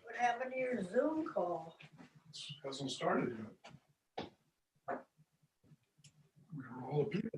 What happened to your Zoom call? Hasn't started yet. We got all the people.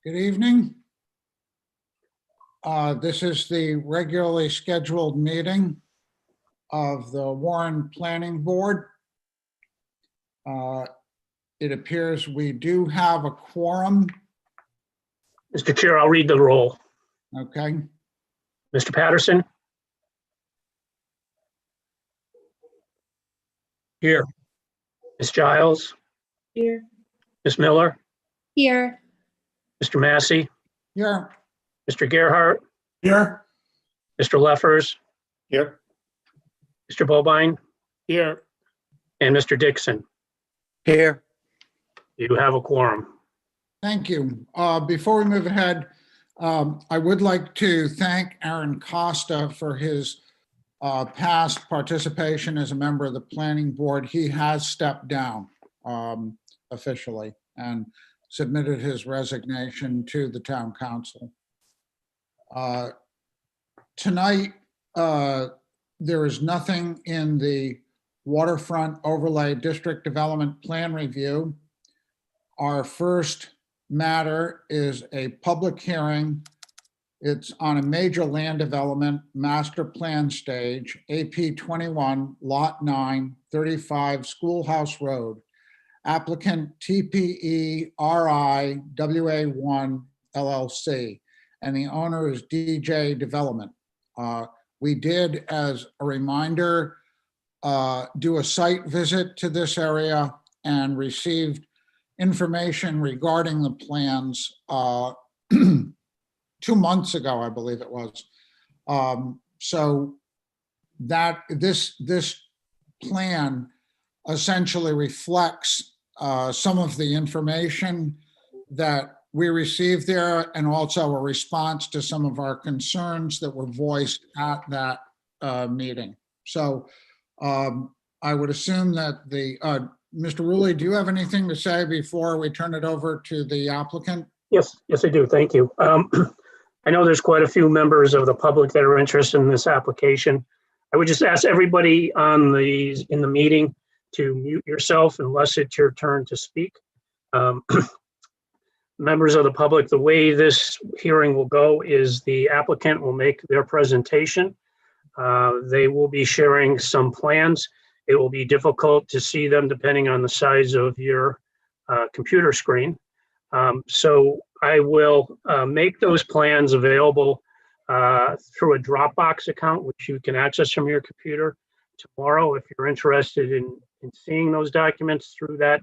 Good evening. This is the regularly scheduled meeting of the Warren Planning Board. It appears we do have a quorum. Mr. Chair, I'll read the roll. Okay, Mr. Patterson? Here. Ms. Giles? Here. Ms. Miller? Here. Mr. Massey? here, Mr. Gerhart? Here. Mr. Leffers? Here. Mr. Bobine? Here. And Mr. Dixon? Here. You have a quorum. thank you. Before we move ahead, I would like to thank Aaron Costa for his past participation as a member of the Planning Board. He has stepped down officially and submitted his resignation to the Town Council. Tonight, there is nothing in the Waterfront Overlay District Development Plan Review. Our first matter is a public hearing. It's on a major land development master plan stage, AP 21, Lot 9, 35 Schoolhouse Road. Applicant TPE RI WA1 LLC, and the owner is DJ Development. We did, as a reminder, do a site visit to this area and received information regarding the plans 2 months ago, I believe it was. So that this plan essentially reflects some of the information that we received there, and also a response to some of our concerns that were voiced at that meeting. So I would assume that Mr. Rulli, do you have anything to say before we turn it over to the applicant? Yes, I do. Thank you. I know there's quite a few members of the public that are interested in this application. I would just ask everybody in the meeting to mute yourself unless it's your turn to speak. Members of the public, the way this hearing will go is the applicant will make their presentation. They will be sharing some plans. It will be difficult to see them depending on the size of your computer screen. So I will make those plans available through a Dropbox account, which you can access from your computer tomorrow. If you're interested in seeing those documents through that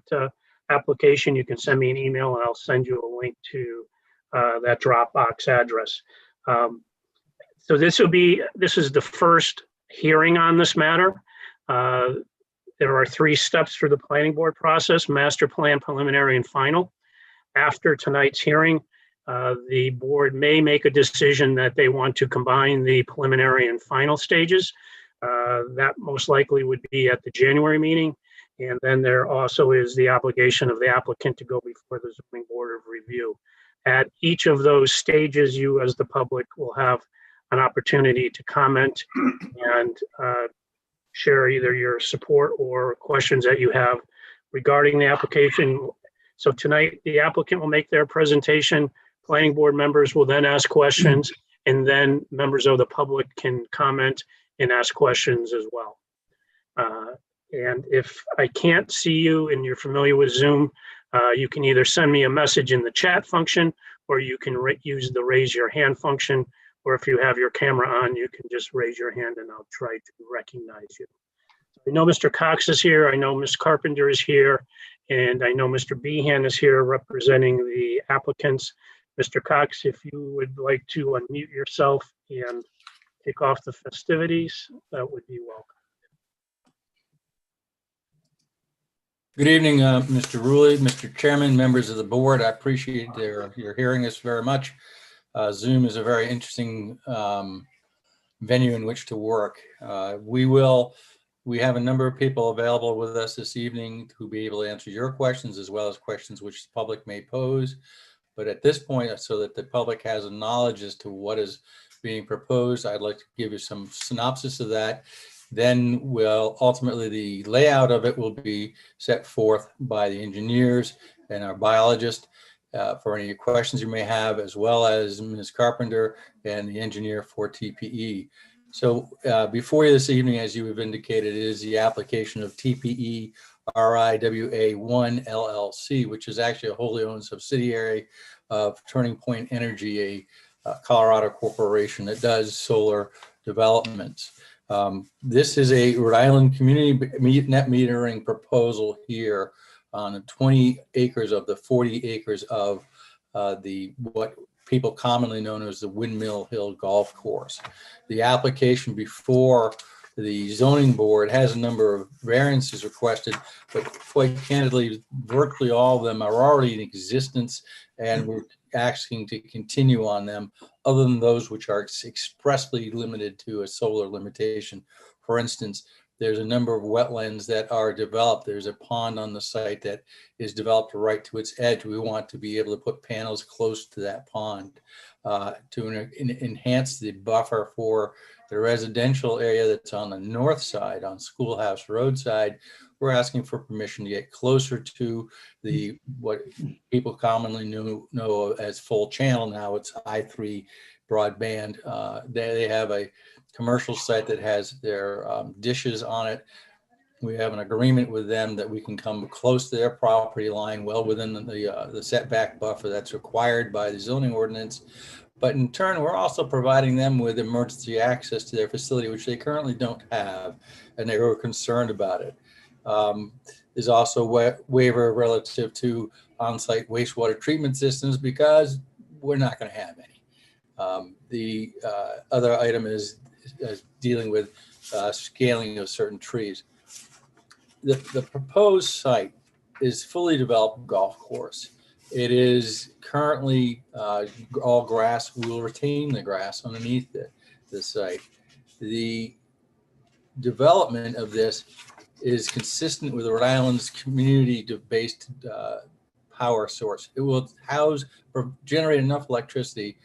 application, you can send me an email and I'll send you a link to that Dropbox address. So this is the first hearing on this matter. There are 3 steps through the planning board process: master plan, preliminary, and final. After tonight's hearing, the board may make a decision that they want to combine the preliminary and final stages. That most likely would be at the January meeting. And then there also is the obligation of the applicant to go before the zoning board of review. At each of those stages, you as the public will have an opportunity to comment and share either your support or questions that you have regarding the application. So tonight, the applicant will make their presentation. Planning board members will then ask questions, and then members of the public can comment and ask questions as well. And if I can't see you and you're familiar with Zoom, you can either send me a message in the chat function, or you can use the raise your hand function, or if you have your camera on, you can just raise your hand and I'll try to recognize you. I know Mr. Cox is here, I know Ms. Carpenter is here, and I know Mr. Behan is here representing the applicants. Mr. Cox, if you would like to unmute yourself and kick off the festivities, that would be welcome. Good evening, Mr. Rulli, Mr. Chairman, members of the board. I appreciate your hearing us very much. Zoom is a very interesting venue in which to work. We have a number of people available with us this evening who will be able to answer your questions as well as questions which the public may pose. But at this point, so that the public has a knowledge as to what is being proposed, I'd like to give you some synopsis of that. Then ultimately the layout of it will be set forth by the engineers and our biologist for any questions you may have, as well as Ms. Carpenter and the engineer for TPE. So before you this evening, as you have indicated, is the application of TPE RIWA1 LLC, which is actually a wholly owned subsidiary of Turning Point Energy, a Colorado corporation that does solar developments. This is a Rhode Island community net metering proposal here on 20 acres of the 40 acres of what people commonly known as the Windmill Hill Golf Course. The application before the zoning board has a number of variances requested, but quite candidly, virtually all of them are already in existence, and we're asking to continue on them, other than those which are expressly limited to a solar limitation. For instance, there's a number of wetlands that are developed. There's a pond on the site that is developed right to its edge. We want to be able to put panels close to that pond to enhance the buffer for the residential area that's on the north side, on Schoolhouse Road side. We're asking for permission to get closer to what people commonly know as full channel. Now it's I3 broadband. They have a commercial site that has their dishes on it. We have an agreement with them that we can come close to their property line, well within the setback buffer that's required by the zoning ordinance. But in turn, we're also providing them with emergency access to their facility, which they currently don't have, and they were concerned about it. There's also a waiver relative to on-site wastewater treatment systems because we're not going to have any. The other item is dealing with scaling of certain trees. The proposed site is fully developed golf course. It is currently all grass. We will retain the grass underneath the site. The development of this is consistent with Rhode Island's community-based power source. It will generate enough electricity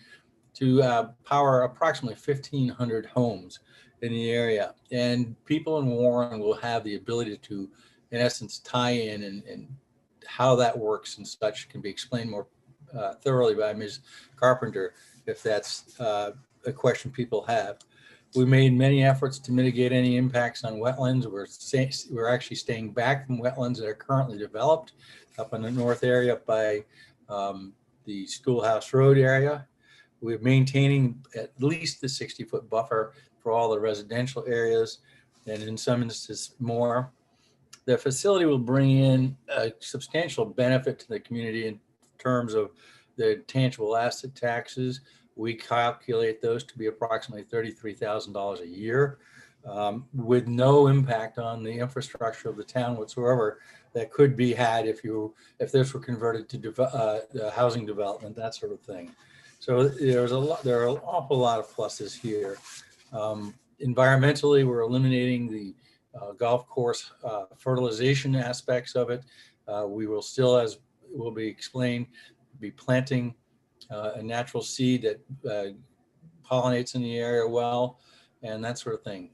to power approximately 1,500 homes in the area. And people in Warren will have the ability to, in essence, tie in, and how that works and such can be explained more thoroughly by Ms. Carpenter, if that's a question people have. We made many efforts to mitigate any impacts on wetlands. We're actually staying back from wetlands that are currently developed up in the north area by the Schoolhouse Road area. We're maintaining at least the 60-foot buffer for all the residential areas, and in some instances more. The facility will bring in a substantial benefit to the community in terms of the tangible asset taxes. We calculate those to be approximately $33,000 a year, with no impact on the infrastructure of the town whatsoever that could be had if this were converted to housing development, that sort of thing. So there are an awful lot of pluses here. Environmentally, we're eliminating the golf course fertilization aspects of it. We will still, as will be explained, be planting a natural seed that pollinates in the area well, and that sort of thing.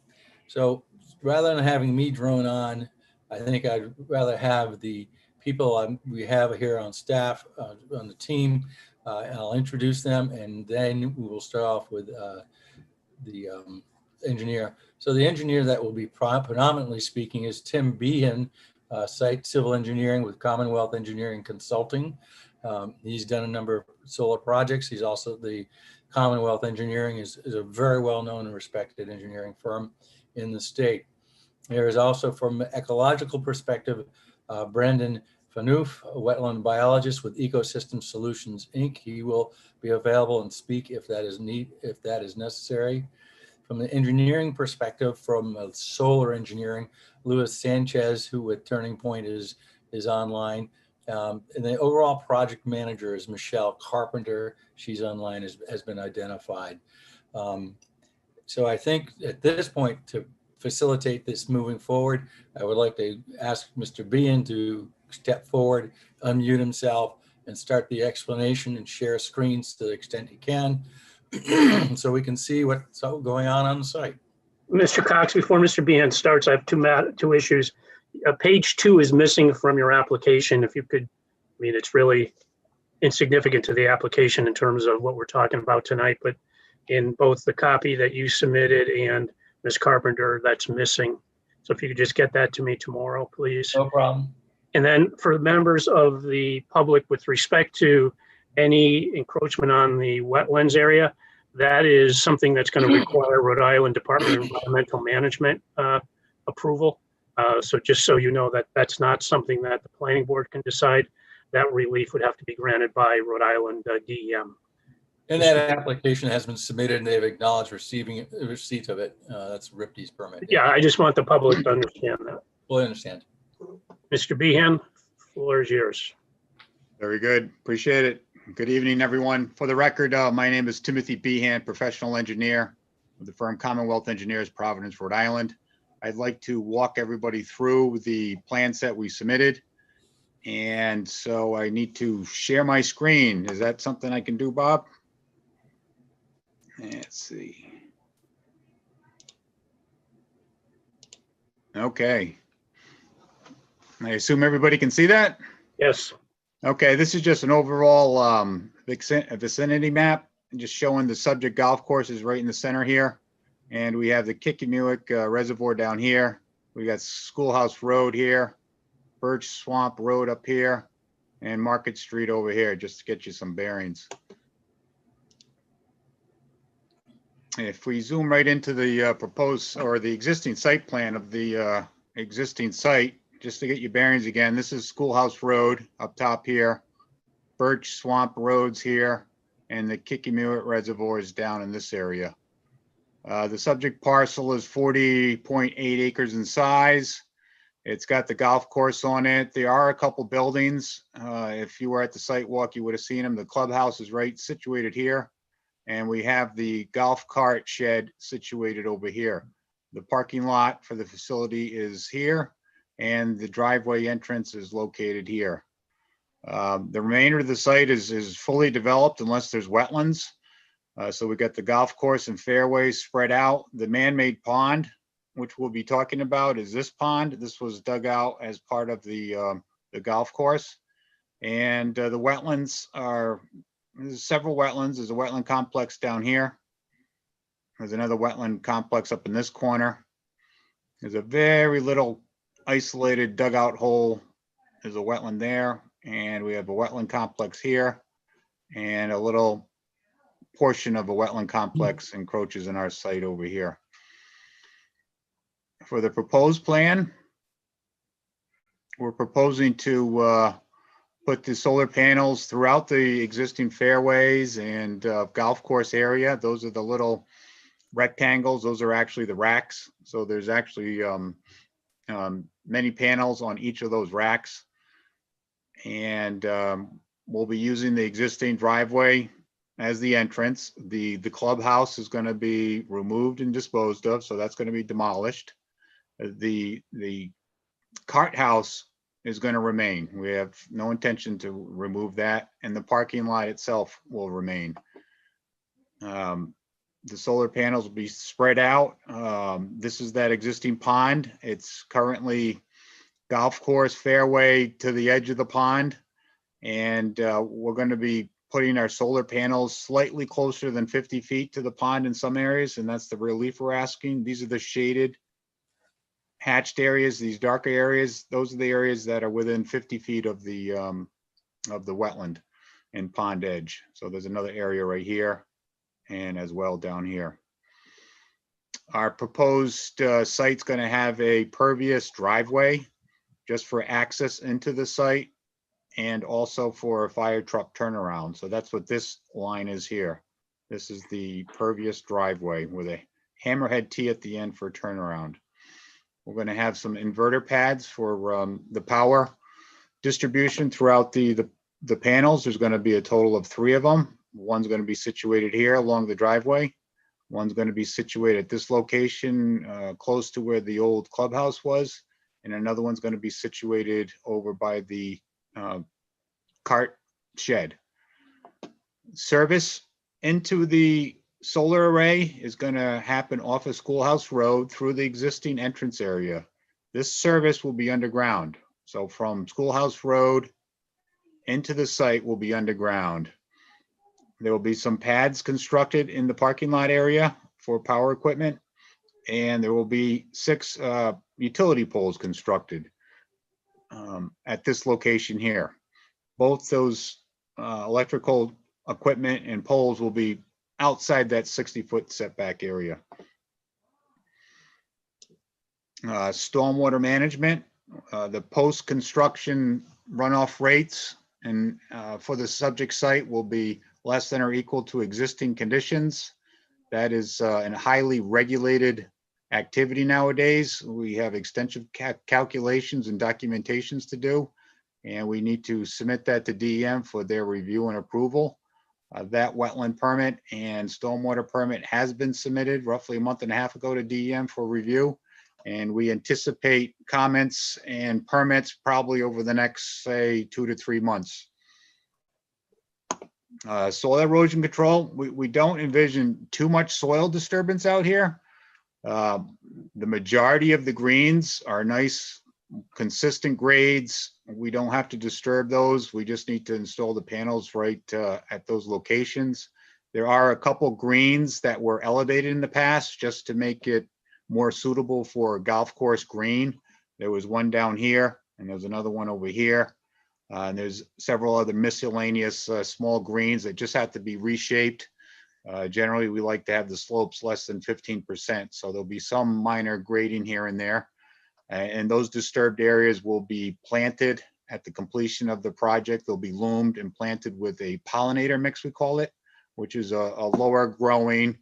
So rather than having me drone on, I think I'd rather have the people we have here on staff, on the team, and I'll introduce them, and then we will start off with the engineer. So the engineer that will be predominantly speaking is Tim Behan, Site Civil Engineering with Commonwealth Engineering Consulting. He's done a number of solar projects. He's also the Commonwealth Engineering is a very well-known and respected engineering firm in the state. There is also, from an ecological perspective, Brandon Phaneuf, a wetland biologist with Ecosystem Solutions, Inc. He will be available and speak if that is necessary. From the engineering perspective, from solar engineering, Luis Sanchez, who at Turning Point is online. And the overall project manager is Michelle Carpenter. She's online, has been identified. So I think at this point, to facilitate this moving forward, I would like to ask Mr. Behan to step forward, unmute himself, and start the explanation and share screens to the extent he can, so we can see what's going on the site. Mr. Cox, before Mr. Behan starts, I have two issues. Page 2 is missing from your application. If you could, I mean, it's really insignificant to the application in terms of what we're talking about tonight, but in both the copy that you submitted and Ms. Carpenter, that's missing. So if you could just get that to me tomorrow, please. No problem. And then for members of the public, with respect to any encroachment on the wetlands area, that is something that's going to require Rhode Island Department of Environmental Management approval. So just so you know, that that's not something that the planning board can decide. That relief would have to be granted by Rhode Island DEM. And that application has been submitted, and they've acknowledged receipt of it. That's RIPD's permit. Yeah, I just want the public to understand that. Fully understand. Mr. Behan, floor is yours. Very good. Appreciate it. Good evening, everyone. For the record, my name is Timothy Behan, professional engineer with the firm Commonwealth Engineers, Providence, Rhode Island. I'd like to walk everybody through the plan set we submitted. And so I need to share my screen. Is that something I can do, Bob? Let's see. Okay. I assume everybody can see that? Yes. Okay, this is just an overall vicinity map, and just showing the subject golf courses right in the center here. And we have the Kickamuick Reservoir down here. We got Schoolhouse Road here, Birch Swamp Road up here, and Market Street over here, just to get you some bearings. If we zoom right into the proposed or the existing site plan of the existing site, just to get your bearings again, this is Schoolhouse Road up top here, Birch Swamp Road's here, and the Kickamuick Reservoir is down in this area. The subject parcel is 40.8 acres in size. It's got the golf course on it. There are a couple buildings. If you were at the site walk, you would have seen them. The clubhouse is right situated here. And we have the golf cart shed situated over here. The parking lot for the facility is here, and the driveway entrance is located here. The remainder of the site is fully developed unless there's wetlands. So we got the golf course and fairways spread out. The man-made pond, which we'll be talking about, is this pond. This was dug out as part of the golf course. And the wetlands are, there's several wetlands. There's a wetland complex down here. There's another wetland complex up in this corner. There's a very little isolated dugout hole. There's a wetland there, and we have a wetland complex here, and a little portion of a wetland complex encroaches in our site over here. For the proposed plan, we're proposing to put the solar panels throughout the existing fairways and golf course area. Those are the little rectangles. Those are actually the racks. So there's actually many panels on each of those racks. And we'll be using the existing driveway as the entrance. The clubhouse is going to be removed and disposed of, so that's going to be demolished. The cart house is going to remain. We have no intention to remove that, and the parking lot itself will remain. The solar panels will be spread out. This is that existing pond. It's currently golf course fairway to the edge of the pond. And we're going to be putting our solar panels slightly closer than 50 feet to the pond in some areas, and that's the relief we're asking. These are the shaded hatched areas, these darker areas. Those are the areas that are within 50 feet of the wetland and pond edge. So there's another area right here and as well down here. Our proposed site's going to have a pervious driveway just for access into the site, and also for a fire truck turnaround. So that's what this line is here. This is the pervious driveway with a hammerhead T at the end for turnaround. We're going to have some inverter pads for the power distribution throughout the panels. There's going to be a total of 3 of them. One's going to be situated here along the driveway. One's going to be situated at this location close to where the old clubhouse was. And another one's going to be situated over by the cart shed. Service into the solar array is going to happen off of Schoolhouse Road through the existing entrance area. This service will be underground. So from Schoolhouse Road into the site will be underground. There will be some pads constructed in the parking lot area for power equipment, and there will be 6 utility poles constructed at this location here. Both those electrical equipment and poles will be outside that 60-foot setback area. Stormwater management, the post-construction runoff rates and for the subject site will be less than or equal to existing conditions. That is a highly regulated activity nowadays. We have extensive calculations and documentations to do, and we need to submit that to DEM for their review and approval. That wetland permit and stormwater permit has been submitted roughly a month and a half ago to DEM for review, and we anticipate comments and permits probably over the next, say, 2 to 3 months. Soil erosion control, we don't envision too much soil disturbance out here. The majority of the greens are nice, consistent grades. We don't have to disturb those. We just need to install the panels right at those locations. There are a couple greens that were elevated in the past just to make it more suitable for a golf course green. There was one down here and there's another one over here. And there's several other miscellaneous small greens that just have to be reshaped. Generally, we like to have the slopes less than 15%. So there'll be some minor grading here and there. And those disturbed areas will be planted at the completion of the project. They'll be loomed and planted with a pollinator mix, we call it, which is a lower growing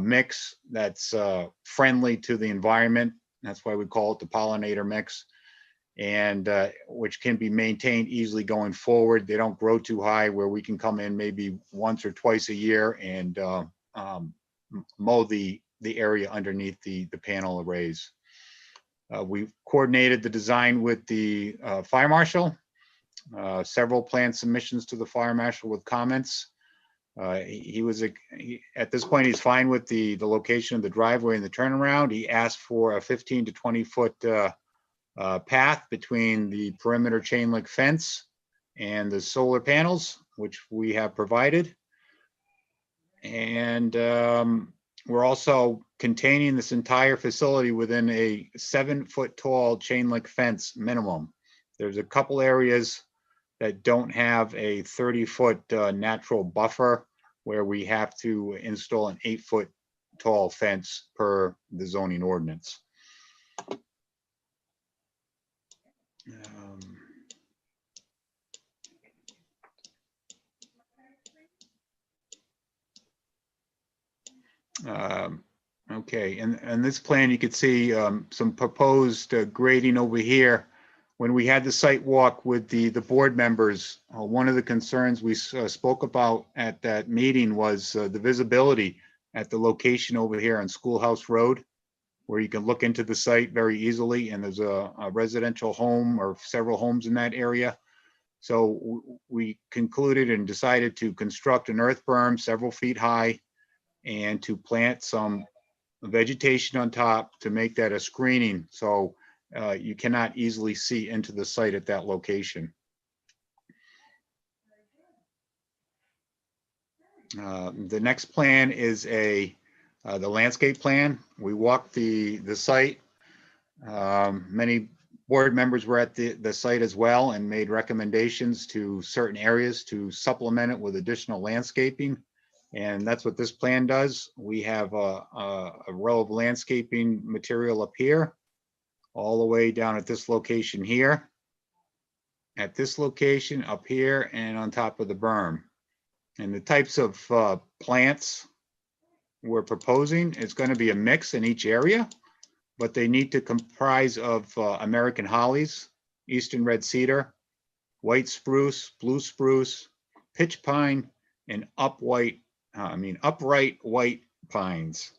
mix that's friendly to the environment. That's why we call it the pollinator mix, and which can be maintained easily going forward. They don't grow too high where we can come in maybe once or twice a year and mow the area underneath the panel arrays. We've coordinated the design with the fire marshal, several plan submissions to the fire marshal with comments. At this point, he's fine with the location of the driveway and the turnaround. He asked for a 15 to 20 foot path between the perimeter chain link fence and the solar panels, which we have provided. And We're also containing this entire facility within a 7-foot tall chain link fence minimum. There's a couple areas that don't have a 30-foot natural buffer where we have to install an 8-foot tall fence per the zoning ordinance. Okay, and this plan, you could see some proposed grading over here. When we had the site walk with the board members, one of the concerns we spoke about at that meeting was the visibility at the location over here on Schoolhouse Road, where you can look into the site very easily, and there's a residential home or several homes in that area. So we concluded and decided to construct an earth berm several feet high and to plant some vegetation on top to make that a screening. So you cannot easily see into the site at that location. The next plan is the landscape plan. We walked the site. Many board members were at the site as well and made recommendations to certain areas to supplement it with additional landscaping. And that's what this plan does. We have a row of landscaping material up here, all the way down at this location here, at this location up here, and on top of the berm. And the types of plants we're proposing, it's going to be a mix in each area, but they need to comprise of American hollies, eastern red cedar, white spruce, blue spruce, pitch pine, and upright white pines.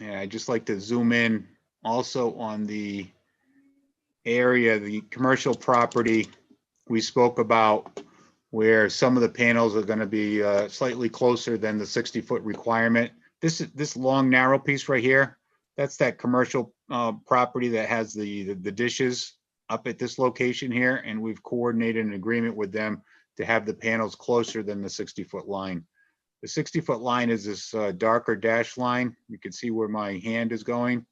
Yeah, I'd just like to zoom in also on the area, the commercial property we spoke about, where some of the panels are going to be slightly closer than the 60-foot requirement. This long narrow piece right here, that's that commercial property that has the dishes up at this location here, and we've coordinated an agreement with them to have the panels closer than the 60-foot line. The 60-foot line is this darker dash line. You can see where my hand is going,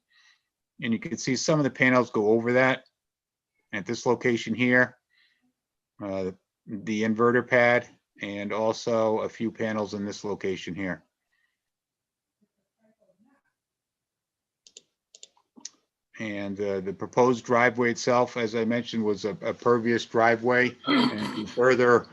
and you can see some of the panels go over that at this location here, the inverter pad, and also a few panels in this location here. And the proposed driveway itself, as I mentioned, was a pervious driveway, and to further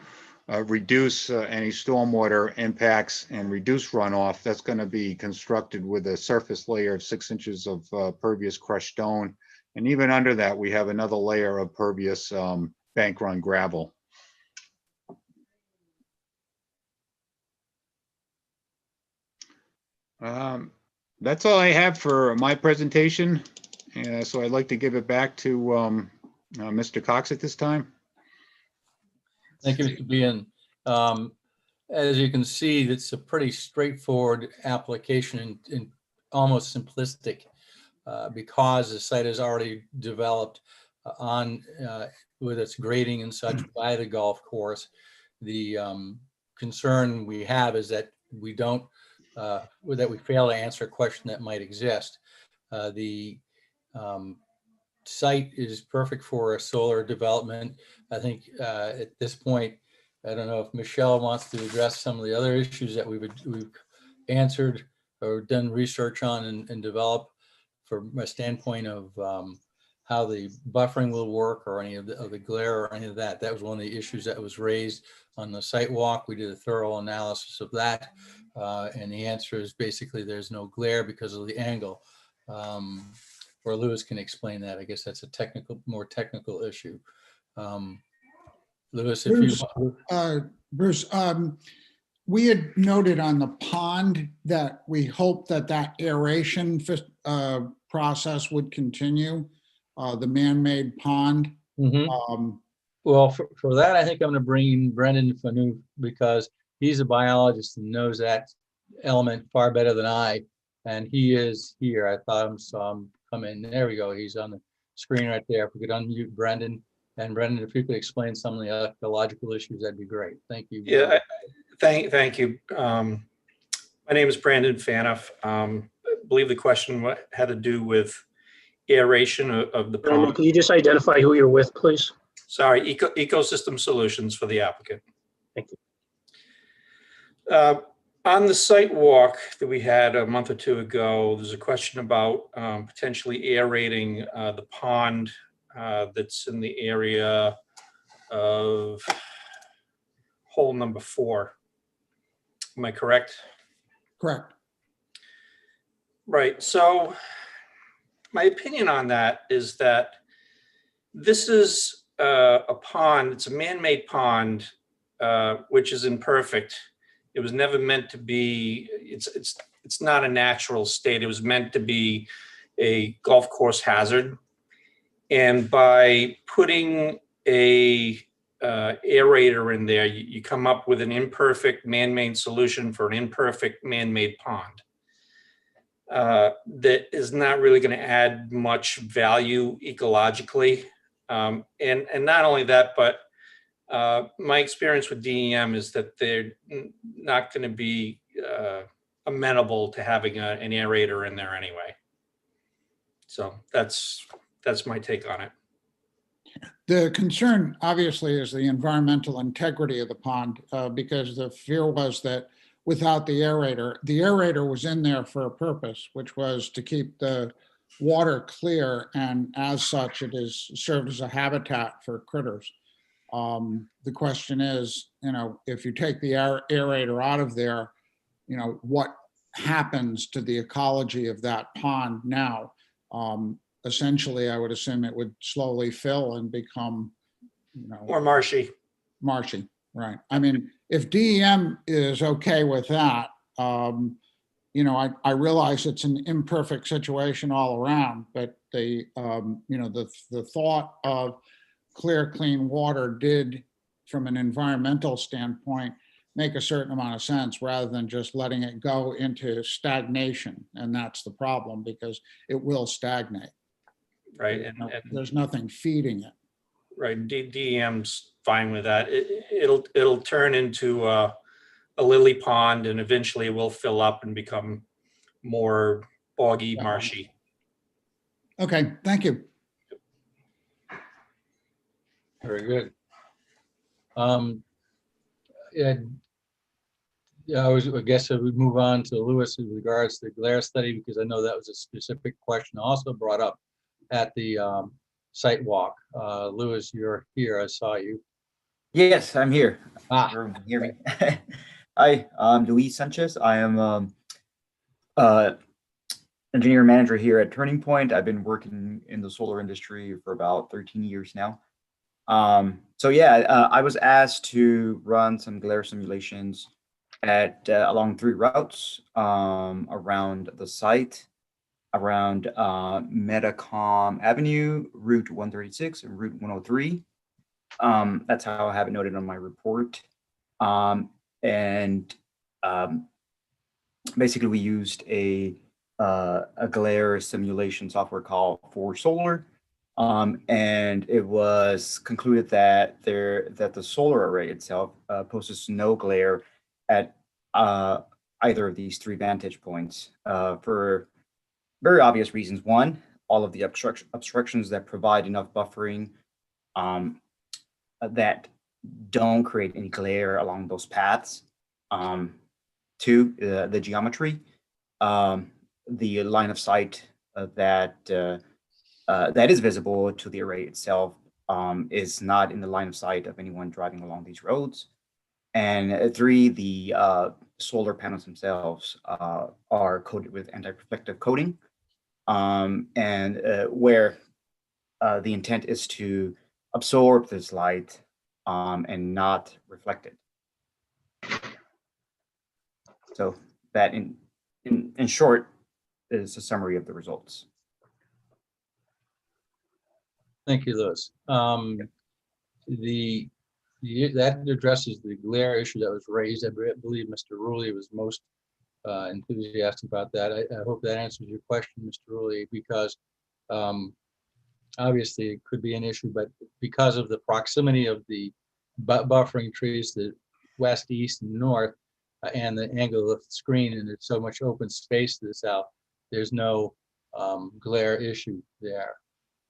reduce any stormwater impacts and reduce runoff, that's going to be constructed with a surface layer of 6 inches of pervious crushed stone. And even under that, we have another layer of pervious bank run gravel. That's all I have for my presentation. So I'd like to give it back to Mr. Cox at this time. Thank you, Mr. Bean. As you can see, it's a pretty straightforward application and almost simplistic because the site is already developed on with its grading and such by the golf course. The concern we have is that we don't that we fail to answer a question that might exist. The site is perfect for a solar development. I think at this point, I don't know if Michelle wants to address some of the other issues that we've answered or done research on and develop from a standpoint of how the buffering will work or any of the glare or any of that. That was one of the issues that was raised on the site walk. We did a thorough analysis of that. And the answer is basically there's no glare because of the angle. Or Lewis can explain that. I guess that's a more technical issue. Lewis, if you. Bruce, we had noted on the pond that we hope that aeration process would continue, the man-made pond. Mm-hmm. Well, for that, I think I'm going to bring in Brendan Fanu because he's a biologist and knows that element far better than I. And he is here. I thought I saw him come in. There we go. He's on the screen right there. If we could unmute Brendan. And Brendan, if you could explain some of the ecological issues, that'd be great. Thank you. Yeah, thank you. My name is Brandon Fanoff. I believe the question had to do with aeration of the Brandon, pond. can you just identify who you're with, please? Sorry, Ecosystem Solutions for the applicant. Thank you. On the site walk that we had a month or two ago, there's a question about potentially aerating the pond that's in the area of hole number 4. Am I correct? Correct. Right. So my opinion on that is that this is a pond. It's a man-made pond, which is imperfect. It was never meant to be. It's not a natural state. It was meant to be a golf course hazard. And by putting a aerator in there, you come up with an imperfect man-made solution for an imperfect man-made pond that is not really going to add much value ecologically. And not only that, but my experience with DEM is that they're not going to be amenable to having an aerator in there anyway. So that's my take on it. The concern obviously is the environmental integrity of the pond, because the fear was that without the aerator was in there for a purpose, which was to keep the water clear, and as such, it is served as a habitat for critters. The question is, if you take the aerator out of there, what happens to the ecology of that pond now? Essentially, I would assume it would slowly fill and become, More marshy. Marshy, right? I mean, if DEM is okay with that, I realize it's an imperfect situation all around, but the thought of clear, clean water did, from an environmental standpoint, make a certain amount of sense rather than just letting it go into stagnation. And that's the problem, because it will stagnate. Right. There's nothing feeding it. Right. DEM's fine with that. It'll turn into a lily pond, and eventually it will fill up and become more boggy, marshy. Okay, thank you. Very good. I guess I would move on to Lewis with regards to the glare study, because I know that was a specific question also brought up at the site walk. Lewis, you're here. I saw you. Yes, I'm here. Ah. Everyone can hear me. Hi, I'm Luis Sanchez. I am engineer manager here at Turning Point. I've been working in the solar industry for about 13 years now. I was asked to run some glare simulations at along 3 routes around the site, around Metacom Avenue, Route 136 and Route 103. That's how I have it noted on my report. Basically we used a glare simulation software called For Solar. And it was concluded that the solar array itself poses no glare at either of these 3 vantage points for very obvious reasons. One, all of the obstructions that provide enough buffering that don't create any glare along those paths. 2, the geometry, the line of sight that is visible to the array itself is not in the line of sight of anyone driving along these roads. And 3, the solar panels themselves are coated with anti-reflective coating, where the intent is to absorb this light and not reflect it. So that in short is a summary of the results. Thank you, Lewis. That addresses the glare issue that was raised. I believe Mr. Rulli was most enthusiastic about that. I hope that answers your question, Mr. Rulli, because obviously it could be an issue, but because of the proximity of the buffering trees, the west, east, and north, and the angle of the screen, and there's so much open space to the south, there's no glare issue there.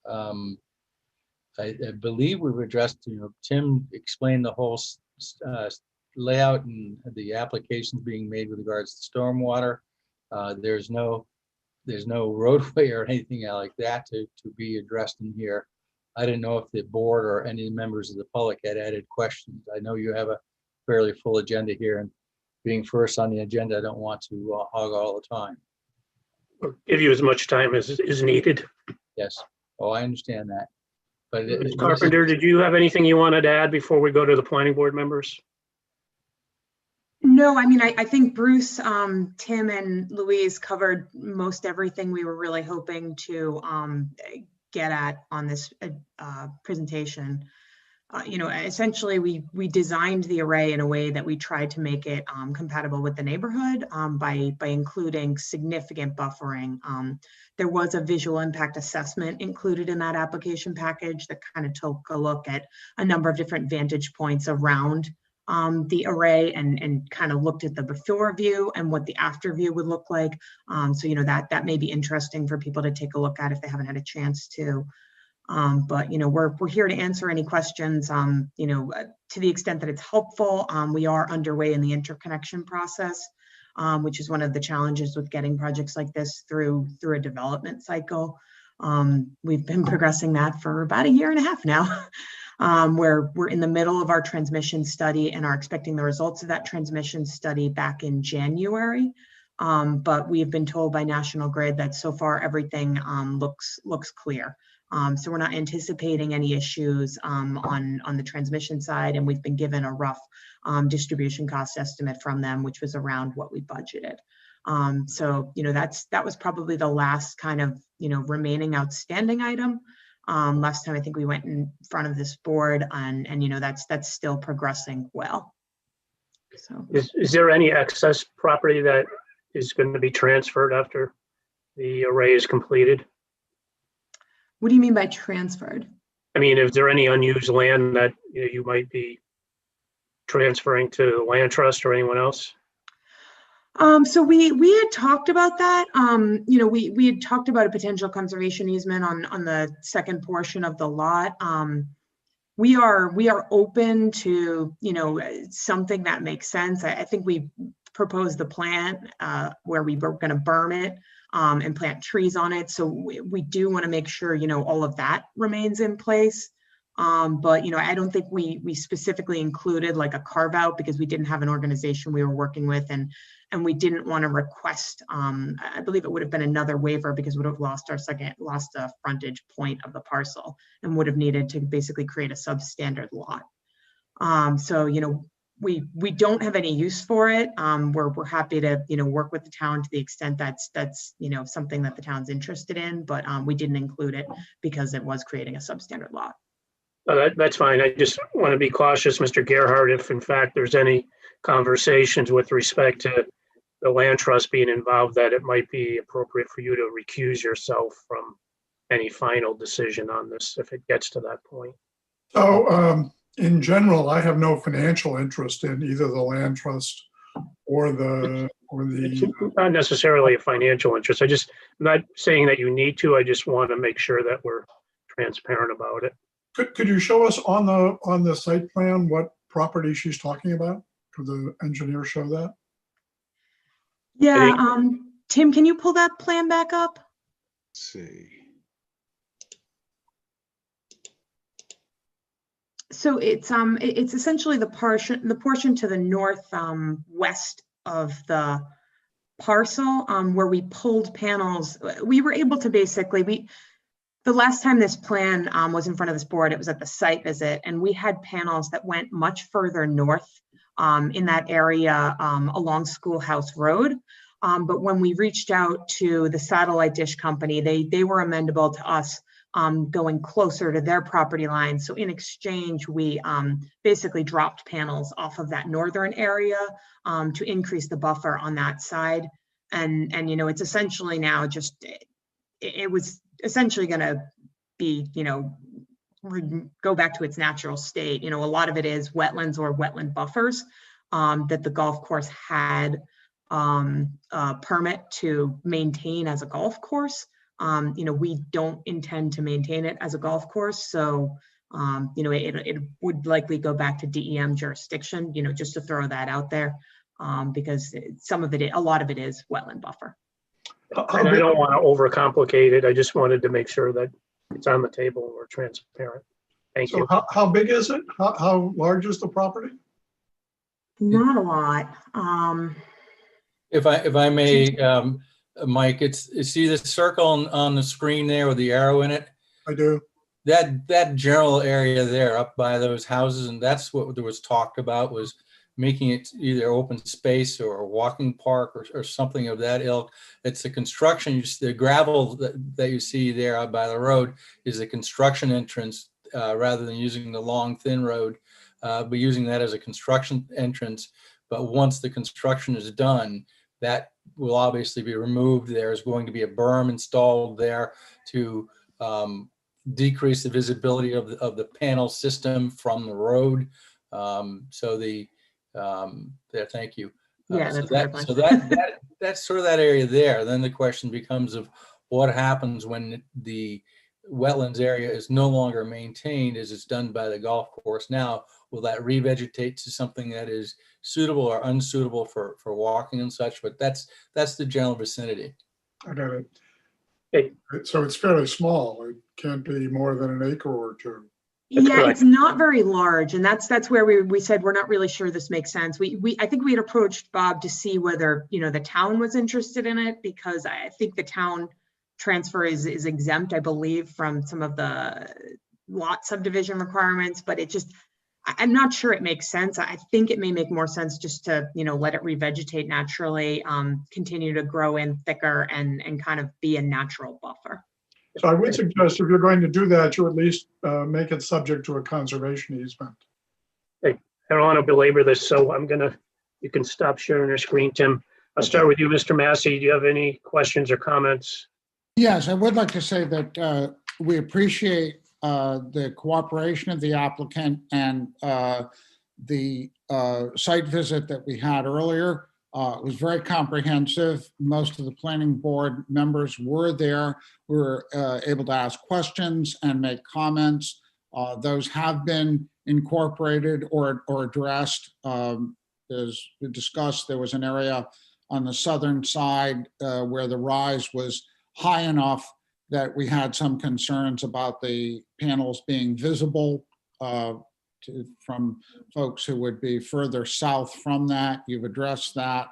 I believe we've addressed, Tim explained the whole layout and the applications being made with regards to stormwater. There's no roadway or anything like that to be addressed in here. I didn't know if the board or any members of the public had added questions. I know you have a fairly full agenda here, and being first on the agenda, I don't want to hog all the time. We'll give you as much time as is needed. Yes. Oh, I understand that. But Ms. Carpenter, did you have anything you wanted to add before we go to the planning board members? No, I mean, I think Bruce, Tim, and Louise covered most everything we were really hoping to get at on this presentation. Essentially, we designed the array in a way that we tried to make it compatible with the neighborhood by including significant buffering. There was a visual impact assessment included in that application package that kind of took a look at a number of different vantage points around the array and kind of looked at the before view and what the after view would look like. So, that may be interesting for people to take a look at if they haven't had a chance to. But, we're here to answer any questions, to the extent that it's helpful. We are underway in the interconnection process, which is one of the challenges with getting projects like this through a development cycle. We've been progressing that for about 1.5 years now. Where we're in the middle of our transmission study and are expecting the results of that transmission study back in January. But we have been told by National Grid that so far everything looks clear. So we're not anticipating any issues on the transmission side, and we've been given a rough distribution cost estimate from them, which was around what we budgeted. So that was probably the last kind of remaining outstanding item. Last time I think we went in front of this board and that's still progressing well. So is there any excess property that is going to be transferred after the array is completed? What do you mean by transferred? I mean, is there any unused land that you might be transferring to the land trust or anyone else? So we had talked about that. We had talked about a potential conservation easement on the second portion of the lot. We are open to something that makes sense. I think we proposed the plan where we were going to burn it and plant trees on it. So we do want to make sure all of that remains in place. But I don't think we specifically included like a carve out because we didn't have an organization we were working with, and we didn't want to request. I believe it would have been another waiver because we would have lost a frontage point of the parcel and would have needed to basically create a substandard lot. So we don't have any use for it. We're happy to work with the town to the extent that's something that the town's interested in, but we didn't include it because it was creating a substandard lot. That's fine. I just want to be cautious, Mr. Gerhardt, if in fact there's any conversations with respect to the land trust being involved, that it might be appropriate for you to recuse yourself from any final decision on this if it gets to that point. So in general, I have no financial interest in either the land trust or the. It's not necessarily a financial interest. I'm not saying that you need to. I just want to make sure that we're transparent about it. Could you show us on the site plan what property she's talking about? Could the engineer show that? Yeah, Tim, can you pull that plan back up? Let's see. So it's essentially the portion to the north west of the parcel where we pulled panels. We were able to basically the last time this plan was in front of this board, it was at the site visit, and we had panels that went much further north in that area along Schoolhouse Road. But when we reached out to the satellite dish company, they were amendable to us going closer to their property line. So in exchange, we basically dropped panels off of that northern area to increase the buffer on that side. And it's essentially now just, it was essentially going to be, go back to its natural state. A lot of it is wetlands or wetland buffers that the golf course had a permit to maintain as a golf course. We don't intend to maintain it as a golf course, so it would likely go back to DEM jurisdiction, just to throw that out there, because a lot of it is wetland buffer. And I don't want to overcomplicate it. I just wanted to make sure that it's on the table and we're transparent. Thank you. So how big is it? How large is the property? Not a lot. If I may, Mike, see the circle on the screen there with the arrow in it? I do. That general area there up by those houses, and that's what there was talked about, was making it either open space or a walking park or something of that ilk. It's the construction, the gravel that you see there out by the road is the construction entrance, rather than using the long, thin road, but using that as a construction entrance. But once the construction is done, that will obviously be removed. There's going to be a berm installed there to decrease the visibility of the panel system from the road. Thank you. Yeah, So that's sort of that area there. Then the question becomes of what happens when the wetlands area is no longer maintained as it's done by the golf course now. Will that revegetate to something that is suitable or unsuitable for walking and such? But that's the general vicinity. I got it. Hey. So it's fairly small. It can't be more than an acre or two. That's Yeah, correct. it's not very large, and that's where we said we're not really sure this makes sense. I think we had approached Bob to see whether the town was interested in it, because I think the town transfer is exempt, I believe, from some of the lot subdivision requirements, but I'm not sure it makes sense. I think it may make more sense just to let it revegetate naturally, continue to grow in thicker and kind of be a natural buffer. So I would suggest if you're going to do that, you at least make it subject to a conservation easement. I don't want to belabor this, so you can stop sharing your screen, Tim. I'll start with you, Mr. Massey. Do you have any questions or comments? Yes, I would like to say that we appreciate the cooperation of the applicant and the site visit that we had earlier. It was very comprehensive. Most of the planning board members were there. We were able to ask questions and make comments. Those have been incorporated or addressed. As we discussed, there was an area on the southern side where the rise was high enough that we had some concerns about the panels being visible from folks who would be further south from that. You've addressed that.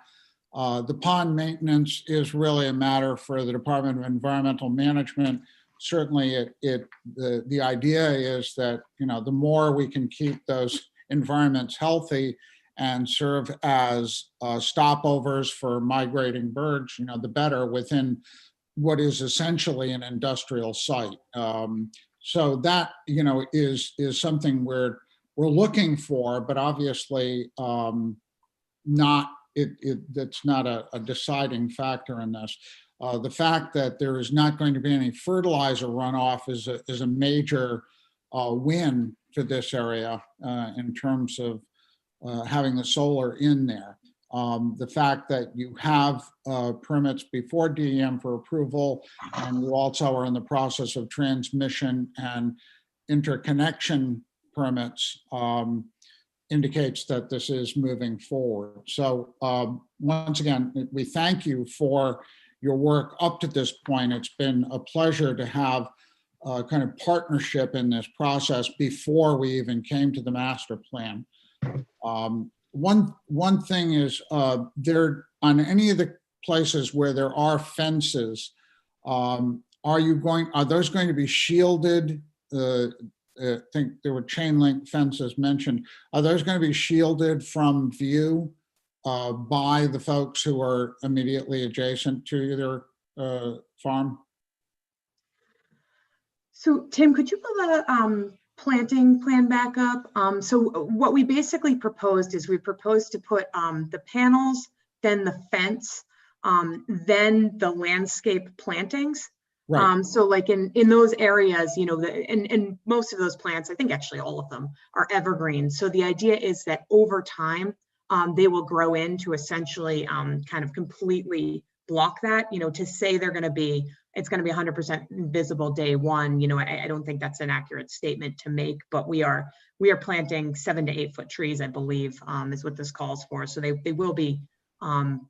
The pond maintenance is really a matter for the Department of Environmental Management. Certainly the idea is that, the more we can keep those environments healthy and serve as stopovers for migrating birds, the better within what is essentially an industrial site. So that, is something we're looking for, but obviously that's not a deciding factor in this. The fact that there is not going to be any fertilizer runoff is a major win for this area in terms of having the solar in there. The fact that you have permits before DEM for approval, and you also are in the process of transmission and interconnection permits indicates that this is moving forward. So once again, we thank you for your work up to this point. It's been a pleasure to have a kind of partnership in this process before we even came to the master plan. One thing is there on any of the places where there are fences, are those going to be shielded? I think there were chain link fences mentioned. Are those going to be shielded from view by the folks who are immediately adjacent to their farm? So Tim, could you pull the planting plan back up? So what we basically proposed is we proposed to put the panels, then the fence, then the landscape plantings. Right. So like in those areas, you know, and most of those plants, I think actually all of them are evergreen. So the idea is that over time, they will grow into essentially kind of completely block that, you know, to say it's going to be 100% visible day one. You know, I don't think that's an accurate statement to make, but we are planting 7 to 8 foot trees, I believe, is what this calls for. So they will be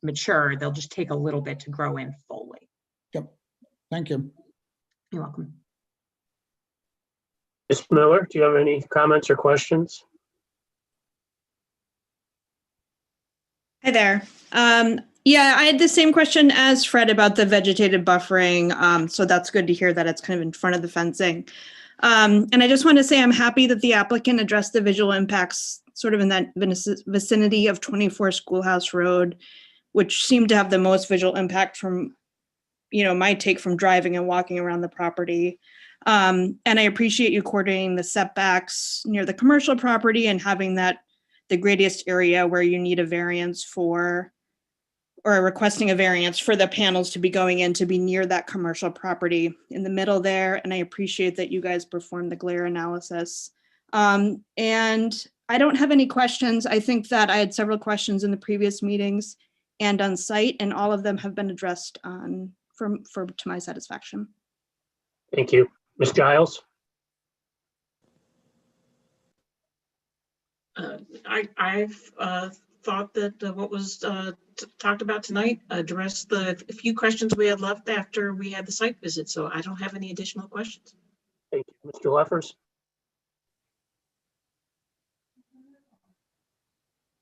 mature. They'll just take a little bit to grow in fully. Yep. Thank you. You're welcome. Ms. Miller, do you have any comments or questions? Hi there. Yeah, I had the same question as Fred about the vegetated buffering. So that's good to hear that it's kind of in front of the fencing. And I just want to say I'm happy that the applicant addressed the visual impacts sort of in that vicinity of 24 Schoolhouse Road, which seemed to have the most visual impact from, you know, my take from driving and walking around the property. And I appreciate you coordinating the setbacks near the commercial property and having that the greatest area where you need a variance for, or requesting a variance for the panels to be going in to be near that commercial property in the middle there. And I appreciate that you guys performed the glare analysis. And I don't have any questions. I think that I had several questions in the previous meetings and on site, and all of them have been addressed to my satisfaction. Thank you. Ms. Giles? I've thought that what was talked about tonight addressed the few questions we had left after we had the site visit, so I don't have any additional questions. Thank you. Mr. Leffers?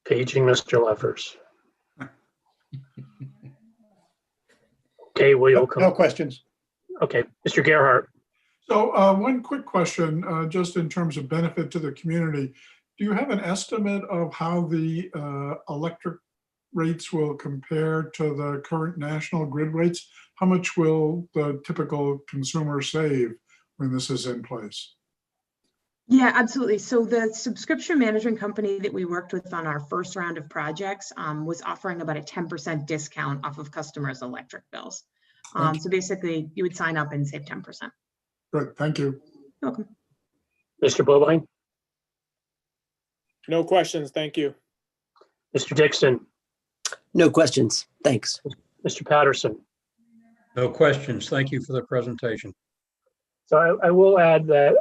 Paging Mr. Leffers. Okay, we'll come. No questions. Okay, Mr. Gerhart. So one quick question, just in terms of benefit to the community. Do you have an estimate of how the electric rates will compare to the current national grid rates? How much will the typical consumer save when this is in place? Yeah, absolutely. So the subscription management company that we worked with on our first round of projects was offering about a 10% discount off of customers' electric bills. So basically, you would sign up and save 10%. Good, thank you. You're welcome. Mr. Bobine? No questions. Thank you. Mr. Dixon? No questions. Thanks. Mr. Patterson? No questions. Thank you for the presentation. So I will add that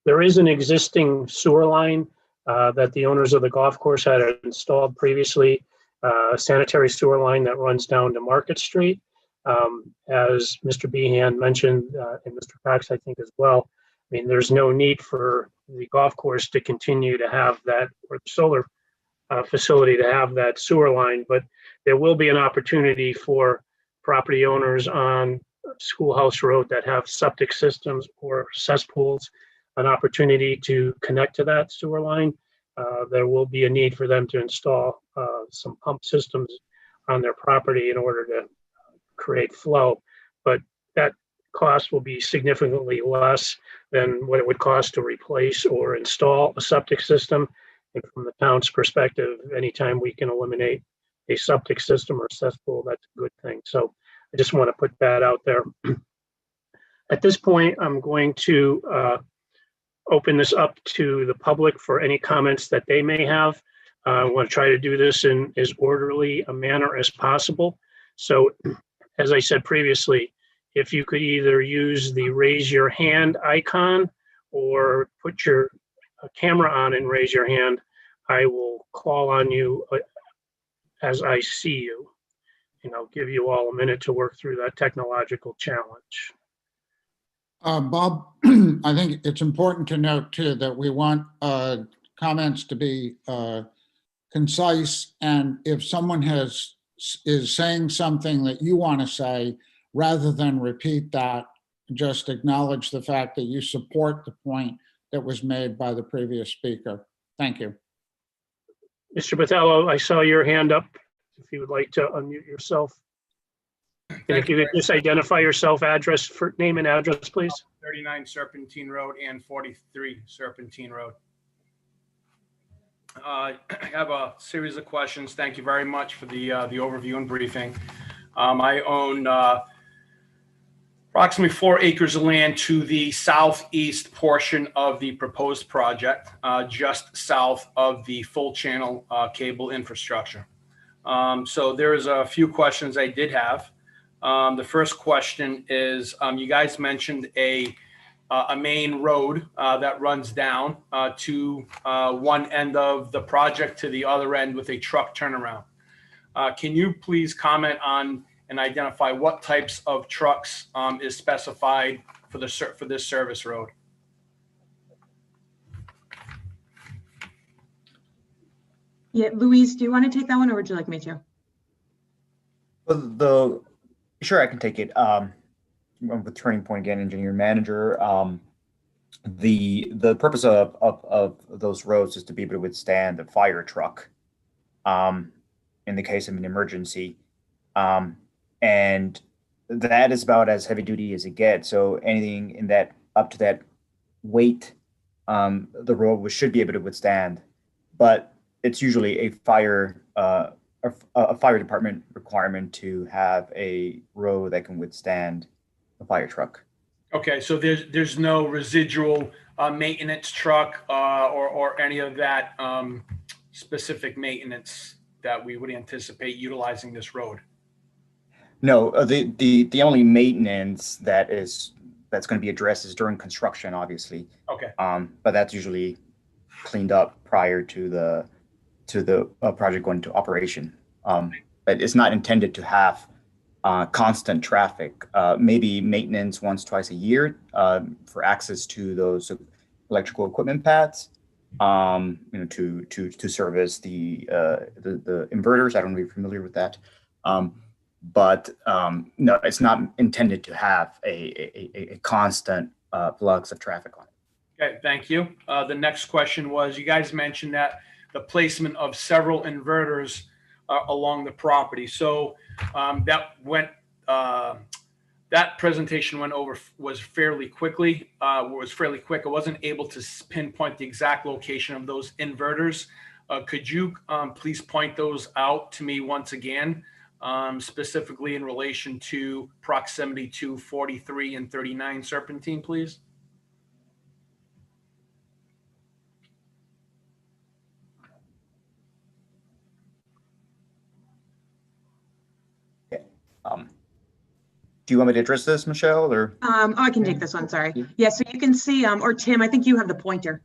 there is an existing sewer line that the owners of the golf course had installed previously, a sanitary sewer line that runs down to Market Street. As Mr. Behan mentioned, and Mr. Cox, I think as well, I mean, there's no need for the golf course to continue to have that, or the solar facility to have that sewer line, but there will be an opportunity for property owners on Schoolhouse Road that have septic systems or cesspools, an opportunity to connect to that sewer line. There will be a need for them to install some pump systems on their property in order to create flow, but that cost will be significantly less than what it would cost to replace or install a septic system. And from the town's perspective, anytime we can eliminate a septic system or cesspool, that's a good thing. So I just want to put that out there. At this point, I'm going to open this up to the public for any comments that they may have. I want to try to do this in as orderly a manner as possible. So as I said previously, if you could either use the raise your hand icon or put your camera on and raise your hand, I will call on you as I see you. And I'll give you all a minute to work through that technological challenge. Bob, I think it's important to note too that we want comments to be concise, and if someone is saying something that you want to say, rather than repeat that, just acknowledge the fact that you support the point that was made by the previous speaker. Thank you. Mr. Botello, I saw your hand up. If you would like to unmute yourself. And if you could just identify yourself, address, for name and address, please. 39 Serpentine Road and 43 Serpentine Road. I have a series of questions. Thank you very much for the overview and briefing. I own Approximately 4 acres of land to the southeast portion of the proposed project, just south of the full channel cable infrastructure. So there's a few questions I did have. The first question is, you guys mentioned a main road that runs down to one end of the project to the other end with a truck turnaround. Can you please comment on and identify what types of trucks is specified for this service road? Yeah, Louise, do you want to take that one or would you like me to? Sure, I can take it. With Turning Point again, engineer manager. The purpose of those roads is to be able to withstand a fire truck in the case of an emergency. And that is about as heavy duty as it gets. So anything in that up to that weight, the road should be able to withstand. But it's usually a fire department requirement to have a road that can withstand a fire truck. Okay, so there's no residual maintenance truck or any of that specific maintenance that we would anticipate utilizing this road? No, the only maintenance that's going to be addressed is during construction, obviously. Okay. But that's usually cleaned up prior to the project going into operation. But it's not intended to have constant traffic. Maybe maintenance once, twice a year for access to those electrical equipment pads. To service the inverters. I don't know if you're familiar with that. But no, it's not intended to have a constant flux of traffic on it. Okay, thank you. The next question was, you guys mentioned that the placement of several inverters along the property. So that presentation was fairly quick. I wasn't able to pinpoint the exact location of those inverters. Could you please point those out to me once again, specifically in relation to proximity to 43 and 39 Serpentine, please? Do you want me to address this, Michelle, or? I can take this one, sorry. Yeah, so you can see, or Tim, I think you have the pointer.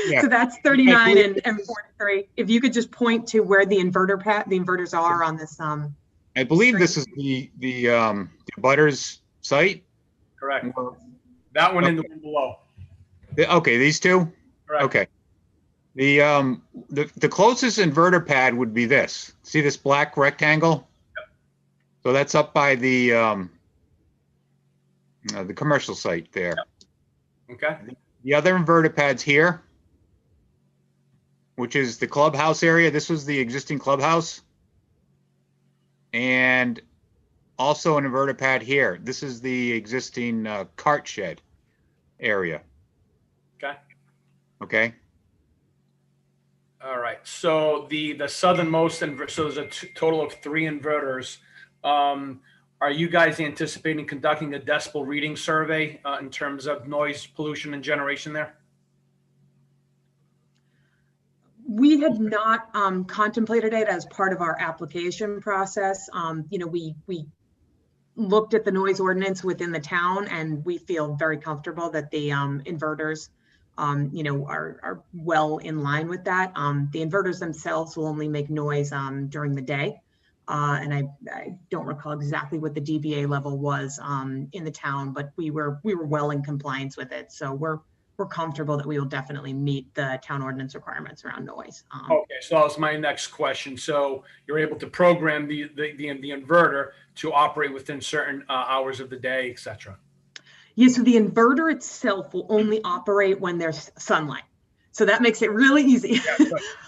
Yeah. So that's 39 and 43. If you could just point to where the inverters are on this. I believe this is the Butters site. Correct. That one in the one below. Okay, these two? Correct. Okay. The closest inverter pad would be this. See this black rectangle? Yep. So that's up by the commercial site there. Yep. Okay. The other inverter pad's here, which is the clubhouse area. This was the existing clubhouse. And also an inverter pad here. This is the existing cart shed area. Okay. Okay. All right. So the southernmost so there's a total of 3 inverters. Are you guys anticipating conducting a decibel reading survey in terms of noise pollution and generation there? We had not contemplated it as part of our application process. We looked at the noise ordinance within the town, and we feel very comfortable that the inverters, are well in line with that. The inverters themselves will only make noise during the day. And I don't recall exactly what the dBA level was in the town, but we were well in compliance with it. So we're comfortable that we will definitely meet the town ordinance requirements around noise. Okay, so that was my next question. So you're able to program the inverter to operate within certain hours of the day, et cetera. Yeah, so the inverter itself will only operate when there's sunlight. So that makes it really easy.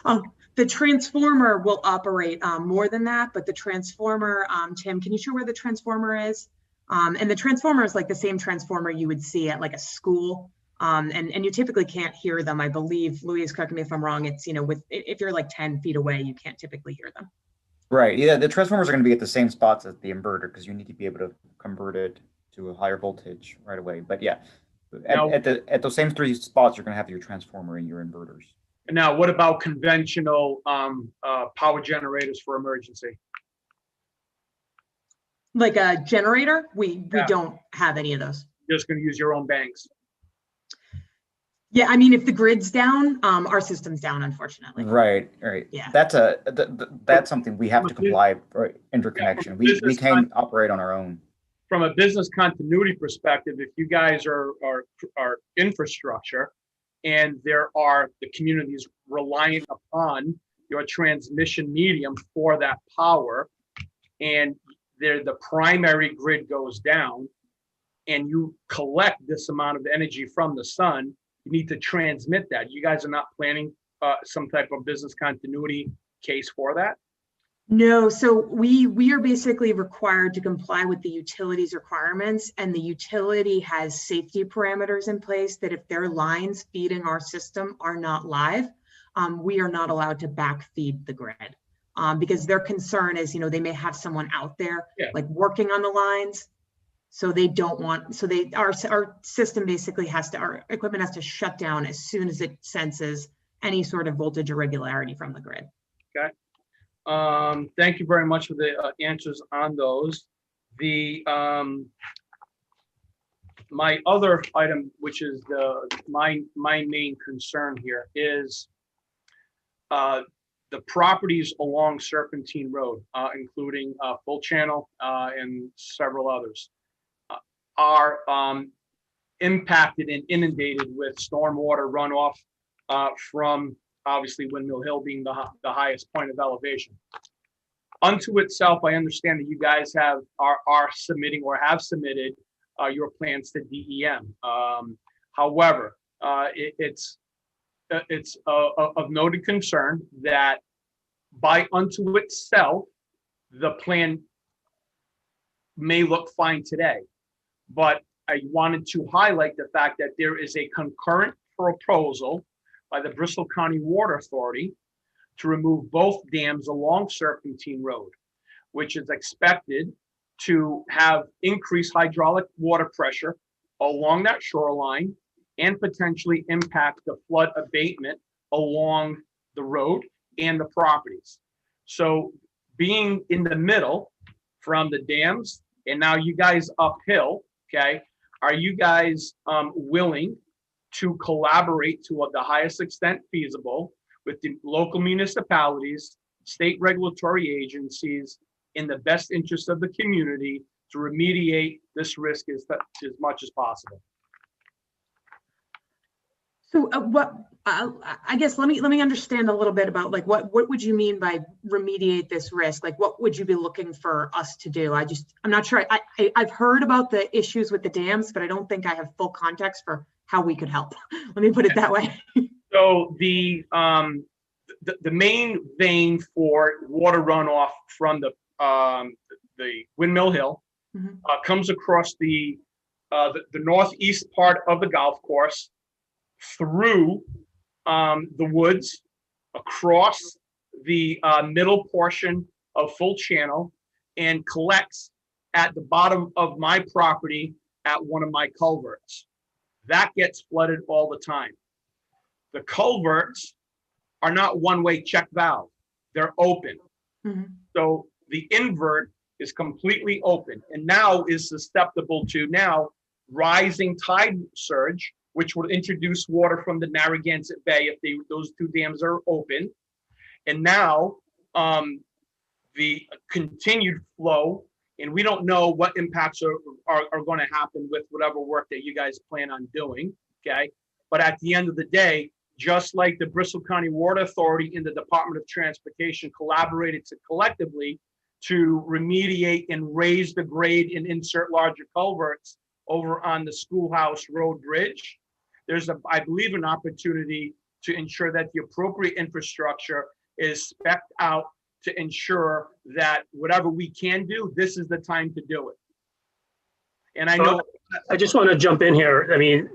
Yeah, the transformer will operate more than that, but the transformer, Tim, can you show where the transformer is? And the transformer is like the same transformer you would see at like a school. And you typically can't hear them. I believe, Louise, correct me if I'm wrong, it's, if you're like 10 feet away, you can't typically hear them. Right. Yeah, the transformers are going to be at the same spots as the inverter because you need to be able to convert it to a higher voltage right away. But yeah, Now- at those same 3 spots, you're going to have your transformer and your inverters. Now, what about conventional power generators for emergency? Like a generator, we Yeah. don't have any of those. You're just going to use your own banks. Yeah, I mean, if the grid's down, our system's down, unfortunately. Right. Yeah. That's something we have to comply, right, interconnection. We business can't operate on our own. From a business continuity perspective, if you guys are infrastructure and the community is reliant upon your transmission medium for that power, and the primary grid goes down, and you collect this amount of energy from the sun, you need to transmit that. You guys are not planning some type of business continuity case for that? No, so we are basically required to comply with the utilities requirements, and the utility has safety parameters in place that if their lines feeding our system are not live, we are not allowed to backfeed the grid. Because their concern is, they may have someone out there like working on the lines. So they don't want, our system basically our equipment has to shut down as soon as it senses any sort of voltage irregularity from the grid. Okay. Thank you very much for the answers on those. My other item, which is my main concern here, is the properties along Serpentine Road, including Full Channel and several others, are impacted and inundated with stormwater runoff from obviously Windmill Hill being the highest point of elevation. Unto itself, I understand that you guys are submitting or have submitted your plans to DEM. However, it's of noted concern that by unto itself, the plan may look fine today. But I wanted to highlight the fact that there is a concurrent proposal by the Bristol County Water Authority to remove both dams along Serpentine Road, which is expected to have increased hydraulic water pressure along that shoreline and potentially impact the flood abatement along the road and the properties. So being in the middle from the dams and now you guys uphill, okay, are you guys willing to collaborate to the highest extent feasible with the local municipalities, state regulatory agencies, in the best interest of the community to remediate this risk as much as possible? So I guess let me understand a little bit about like what would you mean by remediate this risk? Like what would you be looking for us to do? I'm not sure. I've heard about the issues with the dams, but I don't think I have full context for how we could help. Let me put it that way. So the main vein for water runoff from the Windmill Hill comes across the northeast part of the golf course, through the woods, across the middle portion of Full Channel, and collects at the bottom of my property at one of my culverts. That gets flooded all the time. The culverts are not one-way check valve. They're open. So the invert is completely open and now is susceptible to rising tide surge, which would introduce water from the Narragansett Bay if those two dams are open. And now the continued flow, and we don't know what impacts are going to happen with whatever work that you guys plan on doing, okay? But at the end of the day, just like the Bristol County Water Authority and the Department of Transportation collaborated collectively to remediate and raise the grade and insert larger culverts over on the Schoolhouse Road Bridge, there's I believe an opportunity to ensure that the appropriate infrastructure is spec'd out to ensure that whatever we can do, this is the time to do it. And I know I just want to jump in here. I mean,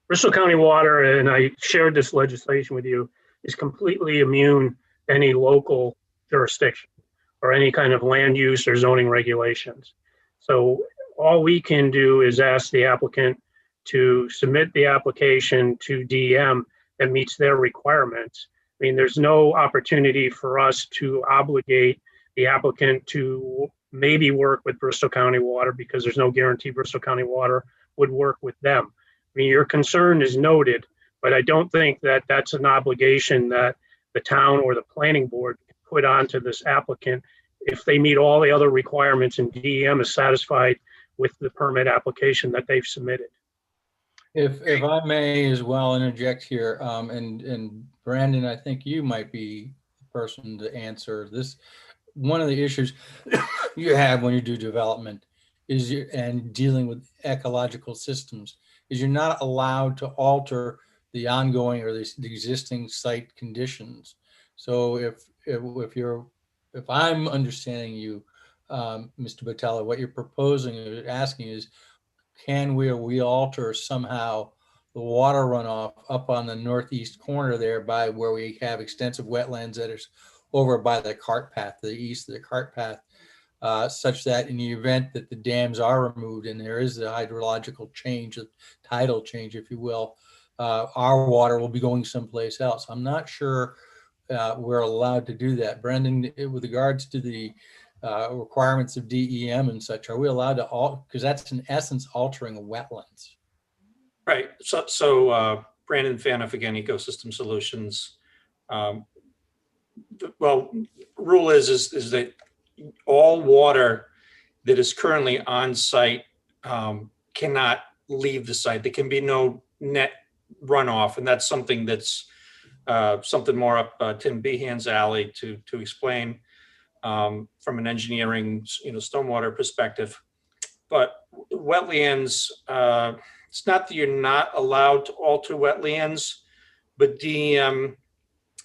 Bristol County Water, and I shared this legislation with you, is completely immune to any local jurisdiction or any kind of land use or zoning regulations. So all we can do is ask the applicant to submit the application to DEM that meets their requirements. I mean, there's no opportunity for us to obligate the applicant to maybe work with Bristol County Water, because there's no guarantee Bristol County Water would work with them. I mean, your concern is noted, but I don't think that that's an obligation that the town or the planning board put onto this applicant if they meet all the other requirements and DEM is satisfied with the permit application that they've submitted. If I may as well interject here, and Brandon, I think you might be the person to answer this. One of the issues you have when you do development is and dealing with ecological systems is you're not allowed to alter the ongoing or the existing site conditions. So if I'm understanding you, Mr. Batella, what you're proposing or asking is, can we alter somehow the water runoff up on the northeast corner there by where we have extensive wetlands that is over by the cart path, to the east of the cart path, such that in the event that the dams are removed and there is a hydrological change, a tidal change, if you will, our water will be going someplace else. I'm not sure we're allowed to do that. Brendan, with regards to the requirements of DEM and such, are we allowed to because that's in essence altering a wetlands? Right. So Brandon Fanoff again, Ecosystem Solutions. Well, rule is that all water that is currently on site cannot leave the site. There can be no net runoff, and that's something that's something more up Tim Behan's alley to explain from an engineering, stormwater perspective. But wetlands, it's not that you're not allowed to alter wetlands, but DEM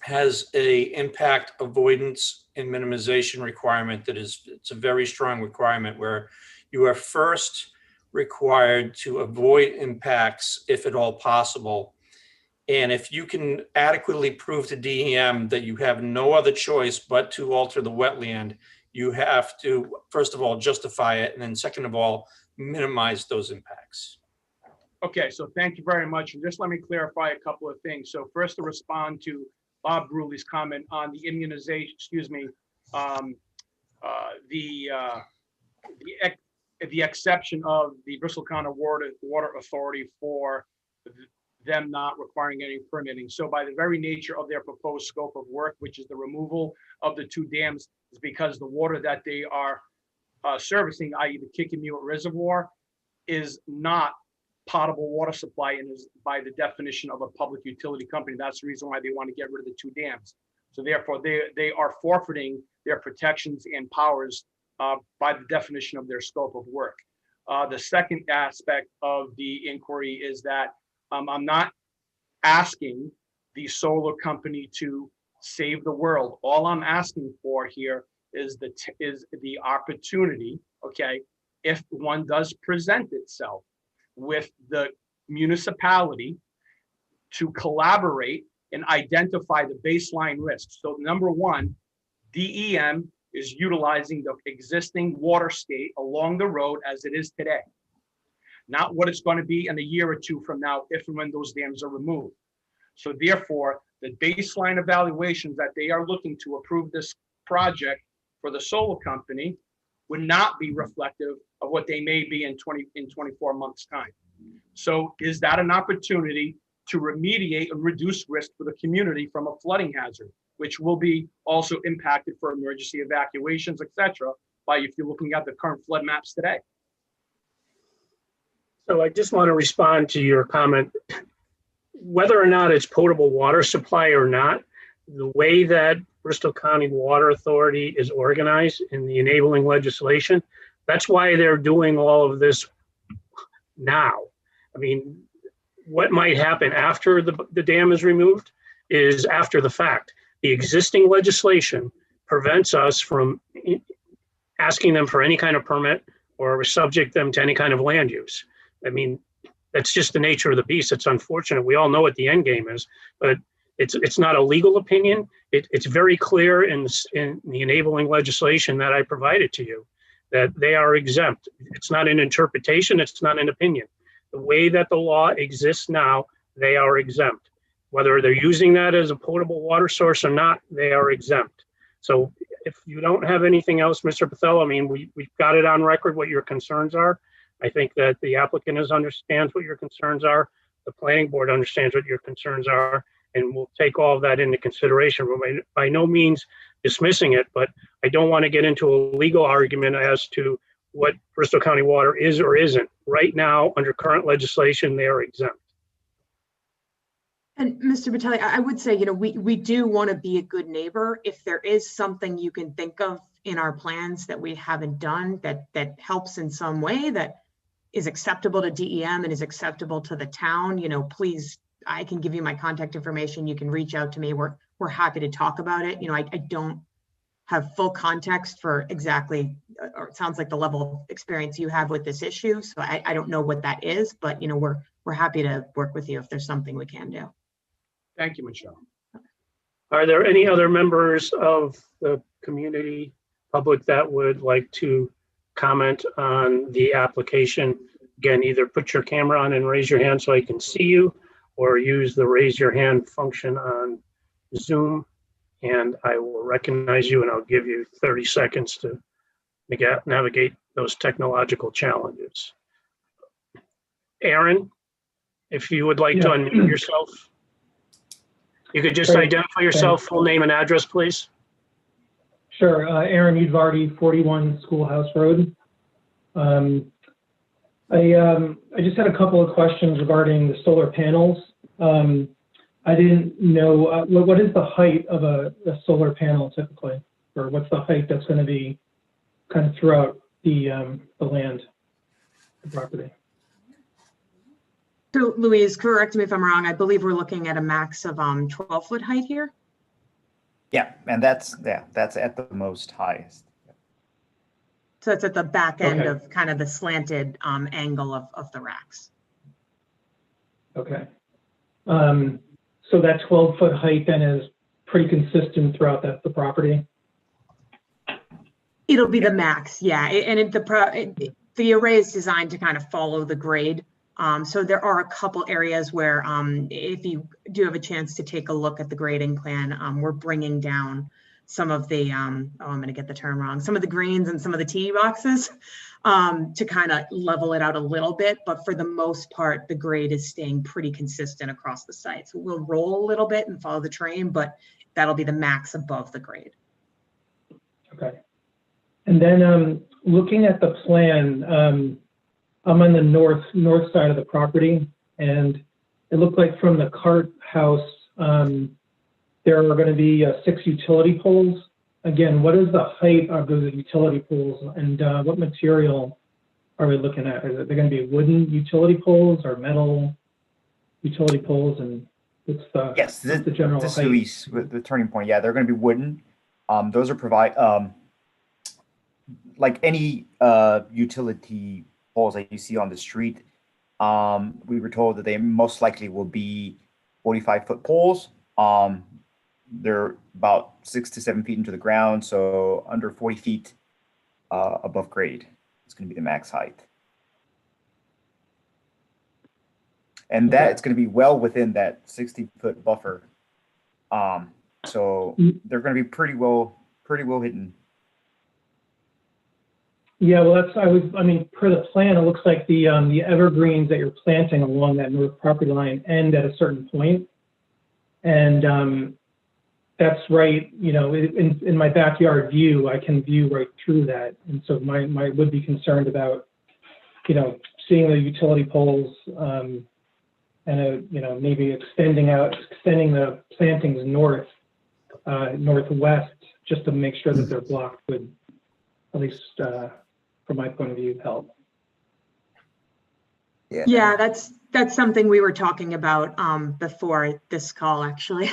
has a impact avoidance and minimization requirement it's a very strong requirement where you are first required to avoid impacts if at all possible. And if you can adequately prove to DEM that you have no other choice but to alter the wetland, you have to, first of all, justify it, and then second of all, minimize those impacts. Okay, so thank you very much. And just let me clarify a couple of things. So first, to respond to Bob Bruley's comment on the immunization, the exception of the Bristol County Water Authority for them not requiring any permitting. So by the very nature of their proposed scope of work, which is the removal of the two dams, is because the water that they are servicing, i.e. the Kickapoo Reservoir, is not potable water supply and is by the definition of a public utility company. That's the reason why they want to get rid of the two dams. So therefore they are forfeiting their protections and powers by the definition of their scope of work. The second aspect of the inquiry is that I'm not asking the solar company to save the world. All I'm asking for here is the opportunity, okay, if one does present itself with the municipality to collaborate and identify the baseline risks. So number one, DEM is utilizing the existing water state along the road as it is today, not what it's going to be in a year or two from now if and when those dams are removed. So therefore, the baseline evaluations that they are looking to approve this project for the solar company would not be reflective of what they may be in 24 months time. So is that an opportunity to remediate and reduce risk for the community from a flooding hazard, which will be also impacted for emergency evacuations, etc., by if you're looking at the current flood maps today? So I just want to respond to your comment. Whether or not it's potable water supply or not, the way that Bristol County Water Authority is organized in the enabling legislation, that's why they're doing all of this now. I mean, what might happen after the dam is removed is after the fact. The existing legislation prevents us from asking them for any kind of permit or subject them to any kind of land use. I mean, that's just the nature of the beast. It's unfortunate. We all know what the end game is, but it's not a legal opinion. It's very clear in the enabling legislation that I provided to you that they are exempt. It's not an interpretation, it's not an opinion. The way that the law exists now, they are exempt. Whether they're using that as a potable water source or not, they are exempt. So if you don't have anything else, Mr. Patel, I mean, we've got it on record what your concerns are. I think that the applicant understands what your concerns are. The planning board understands what your concerns are, and we'll take all of that into consideration. We're by no means dismissing it, but I don't want to get into a legal argument as to what Bristol County Water is or isn't. Right now, under current legislation, they are exempt. And Mr. Vitale, I would say, you know, we do want to be a good neighbor. If there is something you can think of in our plans that we haven't done that helps in some way, that is acceptable to DEM and is acceptable to the town, you know, please, I can give you my contact information. You can reach out to me. We're happy to talk about it. You know, I don't have full context for exactly, or it sounds like the level of experience you have with this issue. So I don't know what that is, but, you know, we're happy to work with you if there's something we can do. Thank you, Michelle. Are there any other members of the community public that would like to comment on the application? Again, either put your camera on and raise your hand so I can see you, or use the raise your hand function on Zoom, and I will recognize you and I'll give you 30 seconds to navigate those technological challenges. Aaron, if you would like to unmute yourself. You could just identify yourself, full name and address, please. Sure. Aaron Udvardy, 41 Schoolhouse Road. I just had a couple of questions regarding the solar panels. I didn't know, what is the height of a solar panel typically? Or what's the height that's going to be kind of throughout the land, the property? So Louise, correct me if I'm wrong. I believe we're looking at a max of 12-foot height here. Yeah, and that's at the most highest. So it's at the back end Okay. of kind of the slanted angle of the racks. Okay. So that 12-foot height then is pretty consistent throughout the property? It'll be the max, yeah. The array is designed to kind of follow the grade. So there are a couple areas where if you do have a chance to take a look at the grading plan, we're bringing down some of the, I'm going to get the term wrong, some of the greens and some of the tee boxes to kind of level it out a little bit. But for the most part, the grade is staying pretty consistent across the site. So we'll roll a little bit and follow the train, but that'll be the max above the grade. Okay. And then looking at the plan, I'm on the north side of the property, and it looked like from the cart house, there are going to be 6 utility poles. Again, what is the height of those utility poles, and what material are we looking at? Are they going to be wooden utility poles or metal utility poles? And what's the general this height? Luis, with the turning point, yeah, they're going to be wooden. Those are like any utility poles that you see on the street. We were told that they most likely will be 45-foot poles. They're about 6 to 7 feet into the ground, so under 40 feet above grade. It's going to be the max height. And that it's going to be well within that 60-foot buffer. So they're going to be pretty well hidden. Yeah, well, I mean, per the plan, it looks like the evergreens that you're planting along that north property line end at a certain point. And that's right, you know, in my backyard view, I can view right through that. And so I would be concerned about, you know, seeing the utility poles and, you know, maybe extending the plantings northwest, just to make sure that they're blocked would, at least from my point of view, help. Yeah, that's something we were talking about before this call, actually.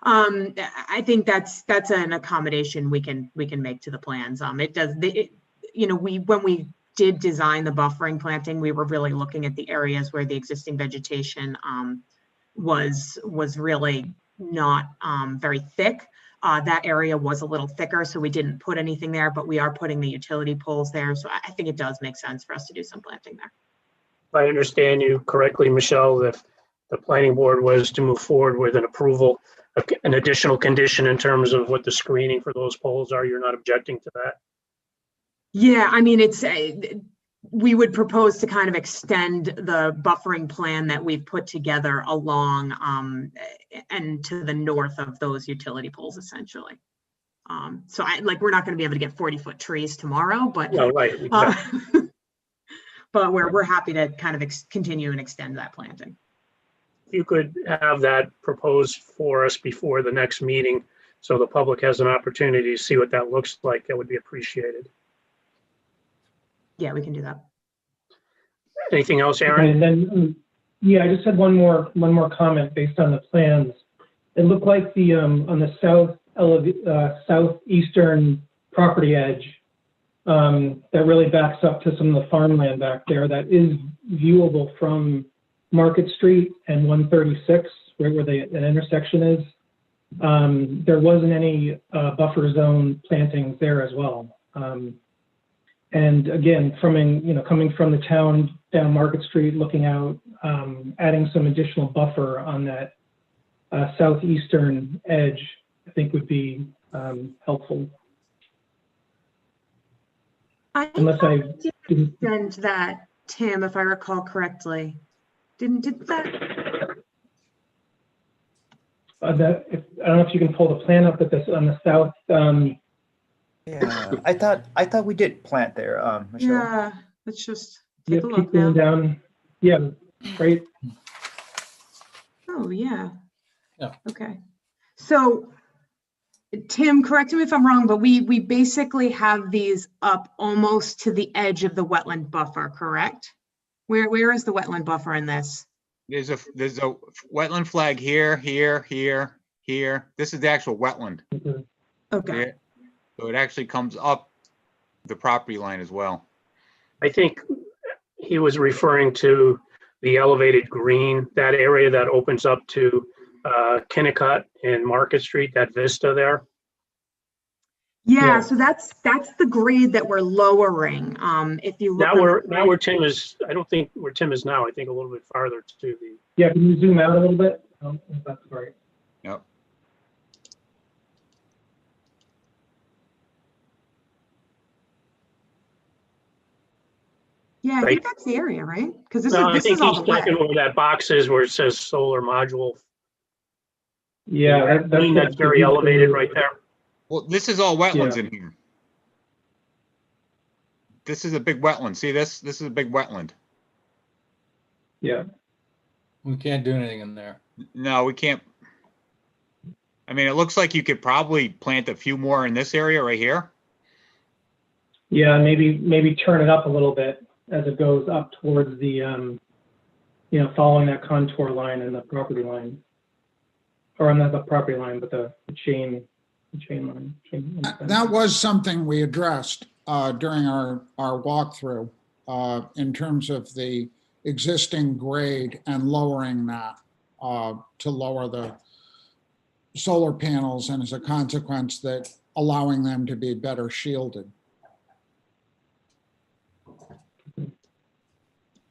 I think that's an accommodation we can make to the plans. You know, when we did design the buffering planting, we were really looking at the areas where the existing vegetation was really not very thick. that area was a little thicker, so we didn't put anything there, but we are putting the utility poles there. So I think it does make sense for us to do some planting there. If I understand you correctly, Michelle, if the planning board was to move forward with an approval, an additional condition in terms of what the screening for those poles are, you're not objecting to that? Yeah, I mean, we would propose to kind of extend the buffering plan that we've put together along and to the north of those utility poles, essentially. So we're not going to be able to get 40-foot trees tomorrow, but No, right, exactly. but we're happy to kind of continue and extend that planting. If you could have that proposed for us before the next meeting, so the public has an opportunity to see what that looks like, that would be appreciated. Yeah, we can do that. Anything else, Okay, Aaron? and then, yeah, I just had one more comment based on the plans. It looked like the on the southeastern property edge that really backs up to some of the farmland back there that is viewable from Market Street and 136, right where an intersection is. There wasn't any buffer zone plantings there as well. And again, coming from the town down Market Street, looking out, adding some additional buffer on that southeastern edge, I think would be helpful. Unless I didn't send that, Tim, if I recall correctly. Did that? I don't know if you can pull the plan up at this on the south. Yeah, I thought we did plant there, Michelle. Yeah, let's just Yeah, take a keep look going now. down. Yeah, right. Oh, yeah. Yeah. Okay. So, Tim, correct me if I'm wrong, but we basically have these up almost to the edge of the wetland buffer, correct? Where is the wetland buffer in this? There's a wetland flag here, here, here, here. This is the actual wetland. Okay. Yeah. So it actually comes up the property line as well. I think he was referring to the elevated green, that area that opens up to Kennecott and Market Street, that vista there. Yeah, so that's the grade that we're lowering. If you look Now where Tim is, I don't think where Tim is now, I think a little bit farther to the. Yeah, can you zoom out a little bit? Oh, that's right. Yep. Yeah, I think that's the area, right? Because this No, I is think all he's the wet. talking where that box is where it says solar module. Yeah, That's very elevated right there. Well, this is all wetlands Yeah. in here. This is a big wetland. See this? This is a big wetland. Yeah. We can't do anything in there. No, we can't. I mean, it looks like you could probably plant a few more in this area right here. Yeah, maybe turn it up a little bit as it goes up towards the, following that contour line and the property line. Or not the property line, but the chain line. That was something we addressed during our walkthrough in terms of the existing grade and lowering that to lower the solar panels, and as a consequence that allowing them to be better shielded.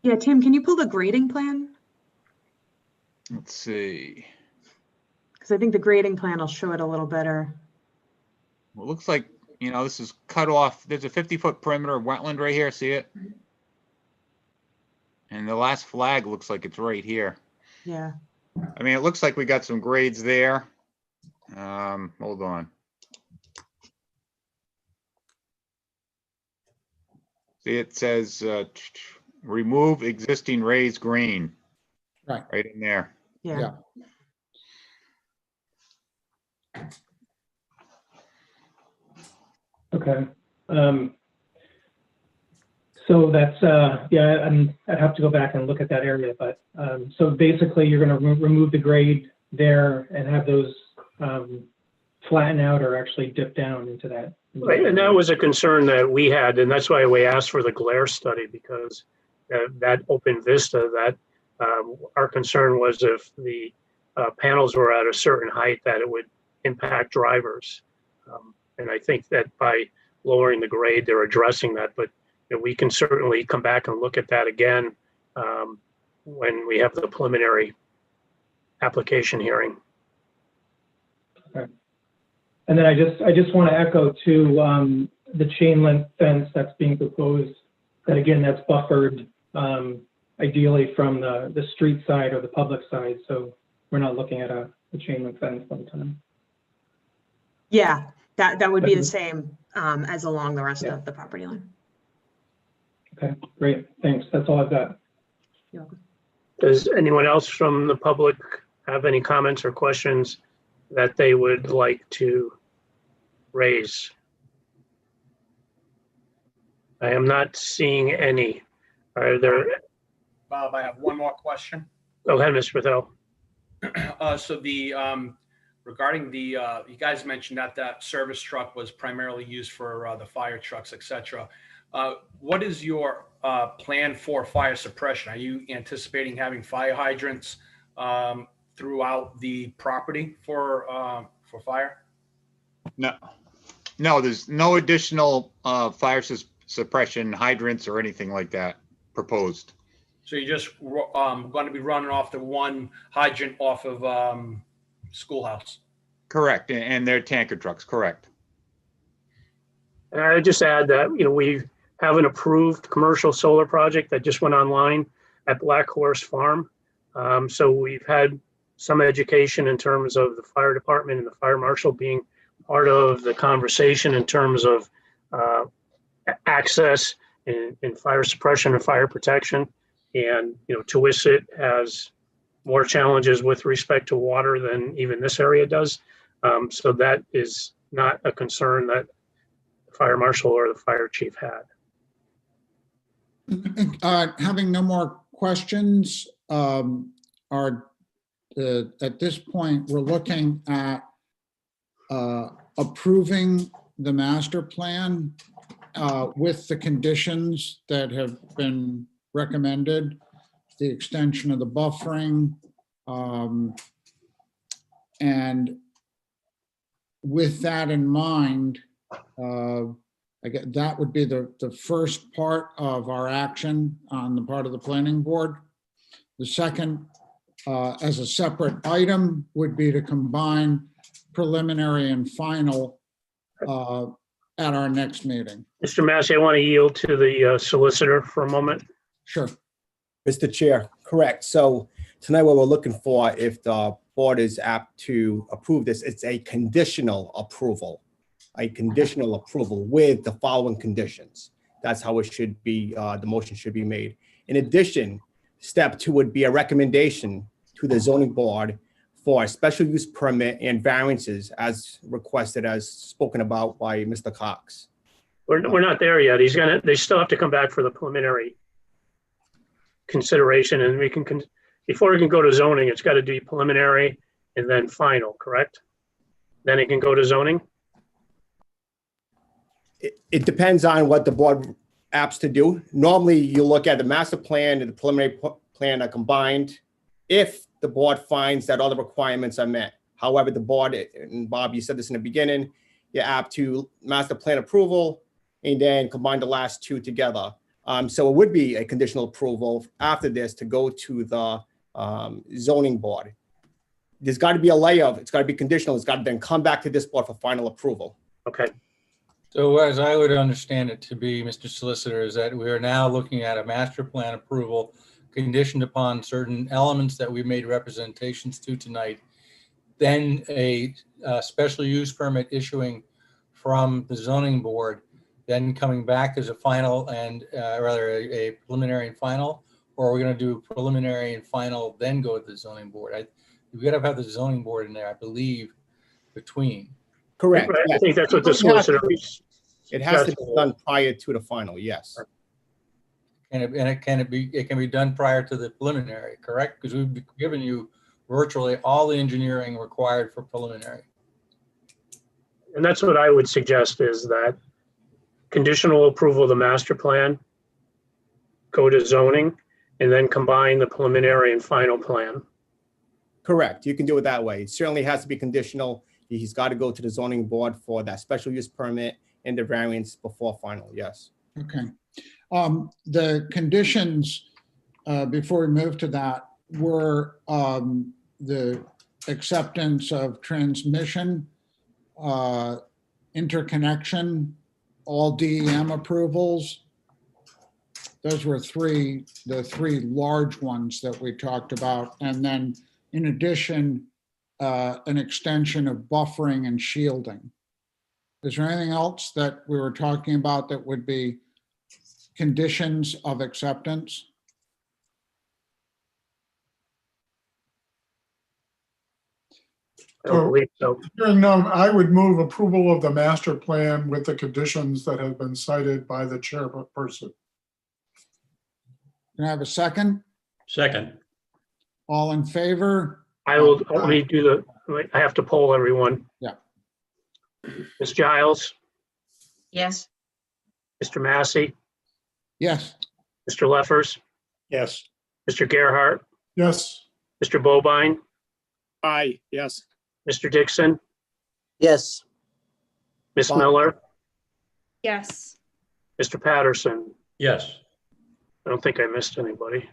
Yeah, Tim, can you pull the grading plan? Let's see. Because I think the grading plan will show it a little better. Well, it looks like, this is cut off. There's a 50-foot perimeter of wetland right here. See it? And the last flag looks like it's right here. Yeah. I mean, it looks like we got some grades there. Hold on. See, it says remove existing raised green. Right. Right in there. Yeah. Okay. So that's, I'd have to go back and look at that area, but, so basically you're going to remove the grade there and have those flatten out or actually dip down into that. Right, and that was a concern that we had, and that's why we asked for the glare study, because that open vista, that our concern was if the panels were at a certain height, that it would impact drivers. And I think that by lowering the grade, they're addressing that, but you know, we can certainly come back and look at that again when we have the preliminary application hearing. Okay. And then I just want to echo too, the chain link fence that's being proposed, that again, that's buffered ideally from the street side or the public side. So we're not looking at a chain link fence all the time. Yeah, that would be the same as along the rest of the property line. Okay, great. Thanks. That's all I've got. You're welcome. Does anyone else from the public have any comments or questions that they would like to raise? I am not seeing any. Are there? Bob, I have one more question. Go ahead, Mr. Patel. So the, regarding the, you guys mentioned that that service truck was primarily used for the fire trucks, et cetera. What is your plan for fire suppression? Are you anticipating having fire hydrants throughout the property for fire? No, there's no additional fire suppression hydrants or anything like that proposed. So you're just going to be running off the one hydrant off of Schoolhouse? Correct, and they're tanker trucks, correct. And I just add that, you know, we have an approved commercial solar project that just went online at Black Horse Farm. So we've had some education in terms of the fire department and the fire marshal being part of the conversation in terms of access in fire suppression and fire protection. And, you know, Tawisset has more challenges with respect to water than even this area does. So that is not a concern that the fire marshal or the fire chief had. Having no more questions, at this point, we're looking at approving the master plan with the conditions that have been recommended, the extension of the buffering, and with that in mind, I guess that would be the first part of our action on the part of the planning board. The second, as a separate item, would be to combine preliminary and final at our next meeting. Mr. Massey, I want to yield to the solicitor for a moment. Sure. Mr. Chair, correct. So tonight what we're looking for, if the board is apt to approve this, it's a conditional approval with the following conditions. That's how it should be, the motion should be made. In addition, step 2 would be a recommendation to the zoning board for a special use permit and variances as requested, as spoken about by Mr. Cox. We're not there yet. They still have to come back for the preliminary consideration, and we can, before we can go to zoning, it's got to be preliminary and then final, correct? Then it can go to zoning? It depends on what the board apts to do. Normally, you look at the master plan and the preliminary plan are combined if the board finds that all the requirements are met. However, the board, and Bob, you said this in the beginning, you're apt to master plan approval and then combine the last two together. So it would be a conditional approval after this to go to the zoning board. There's got to be a layout. It's got to be conditional. It's got to then come back to this board for final approval. Okay. So as I would understand it to be, Mr. Solicitor, is that we are now looking at a master plan approval conditioned upon certain elements that we made representations to tonight. Then a special use permit issuing from the zoning board, then coming back as a final and rather a preliminary and final, or are we going to do preliminary and final, then go to the zoning board? We got to have the zoning board in there, I believe, between. Correct. I think that's what the solicitor. It has to be done prior to the final, yes. And it can be done prior to the preliminary, correct? Because we've given you virtually all the engineering required for preliminary. And that's what I would suggest, is that conditional approval of the master plan, go to zoning, and then combine the preliminary and final plan. Correct. You can do it that way. It certainly has to be conditional. He's got to go to the zoning board for that special use permit and the variance before final, yes. Okay. The conditions, before we move to that, were the acceptance of transmission, interconnection, all DEM approvals. Those were the three large ones that we talked about. And then in addition, an extension of buffering and shielding. Is there anything else that we were talking about that would be conditions of acceptance? I don't believe so. Hearing none, I would move approval of the master plan with the conditions that have been cited by the chairperson. Can I have a second? Second. All in favor? I will, let me do I have to poll everyone. Yeah. Ms. Giles, Yes. Mr. Massey, Yes. Mr. Leffers, Yes. Mr. Gerhart, Yes. Mr. Bobine, Aye. Yes. Mr. Dixon, Yes. Ms. Bob. Miller, Yes. Mr. Patterson. Yes. I don't think I missed anybody.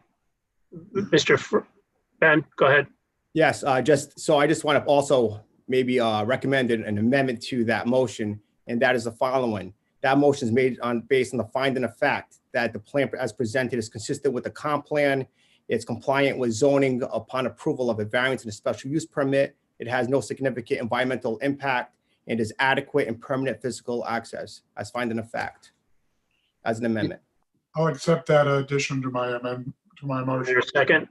Ben, go ahead. Yes, I just want to also maybe recommend an amendment to that motion, and that is the following. That motion is made based on the finding of fact that the plan as presented is consistent with the comp plan. It's compliant with zoning upon approval of a variance and a special use permit. It has no significant environmental impact and is adequate and permanent physical access as finding of fact as an amendment. I'll accept that addition to my amendment, to my Is motion. there a second?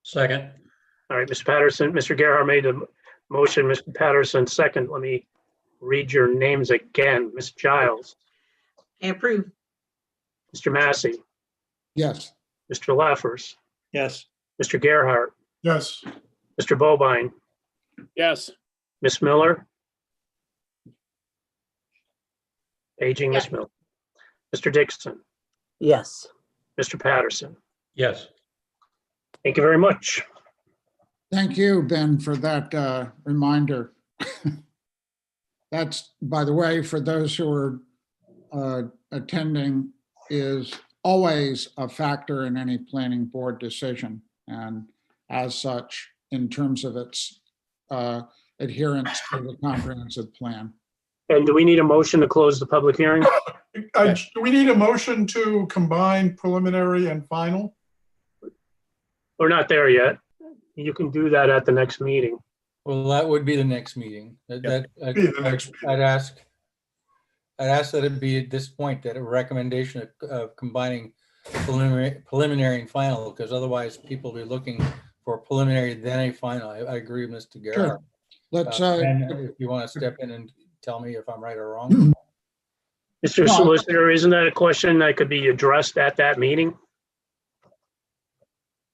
Second. All right, Mr. Patterson, Mr. Gerhart made a motion, Mr. Patterson second. Let me read your names again. Ms. Giles, I approve. Mr. Massey, Yes. Mr. Leffers, Yes. Mr. Gerhart, Yes. Mr. Bobine, Yes. Ms. Miller. Aging Ms. Miller. Mr. Dixon, Yes. Mr. Patterson. Yes. Thank you very much. Thank you, Ben, for that reminder. That's, by the way, for those who are attending, is always a factor in any planning board decision. And as such, in terms of its adherence to the comprehensive plan. And do we need a motion to close the public hearing? Do we need a motion to combine preliminary and final? We're not there yet. You can do that at the next meeting. Well, that would be the next meeting. Be the next meeting. I'd ask that it be at this point that a recommendation of combining preliminary and final, because otherwise people will be looking for preliminary then a final. I agree with Mr. Gerhart. Sure. Let's, Ben, if you want to step in and tell me if I'm right or wrong. Mr. No. Solicitor, isn't that a question that could be addressed at that meeting?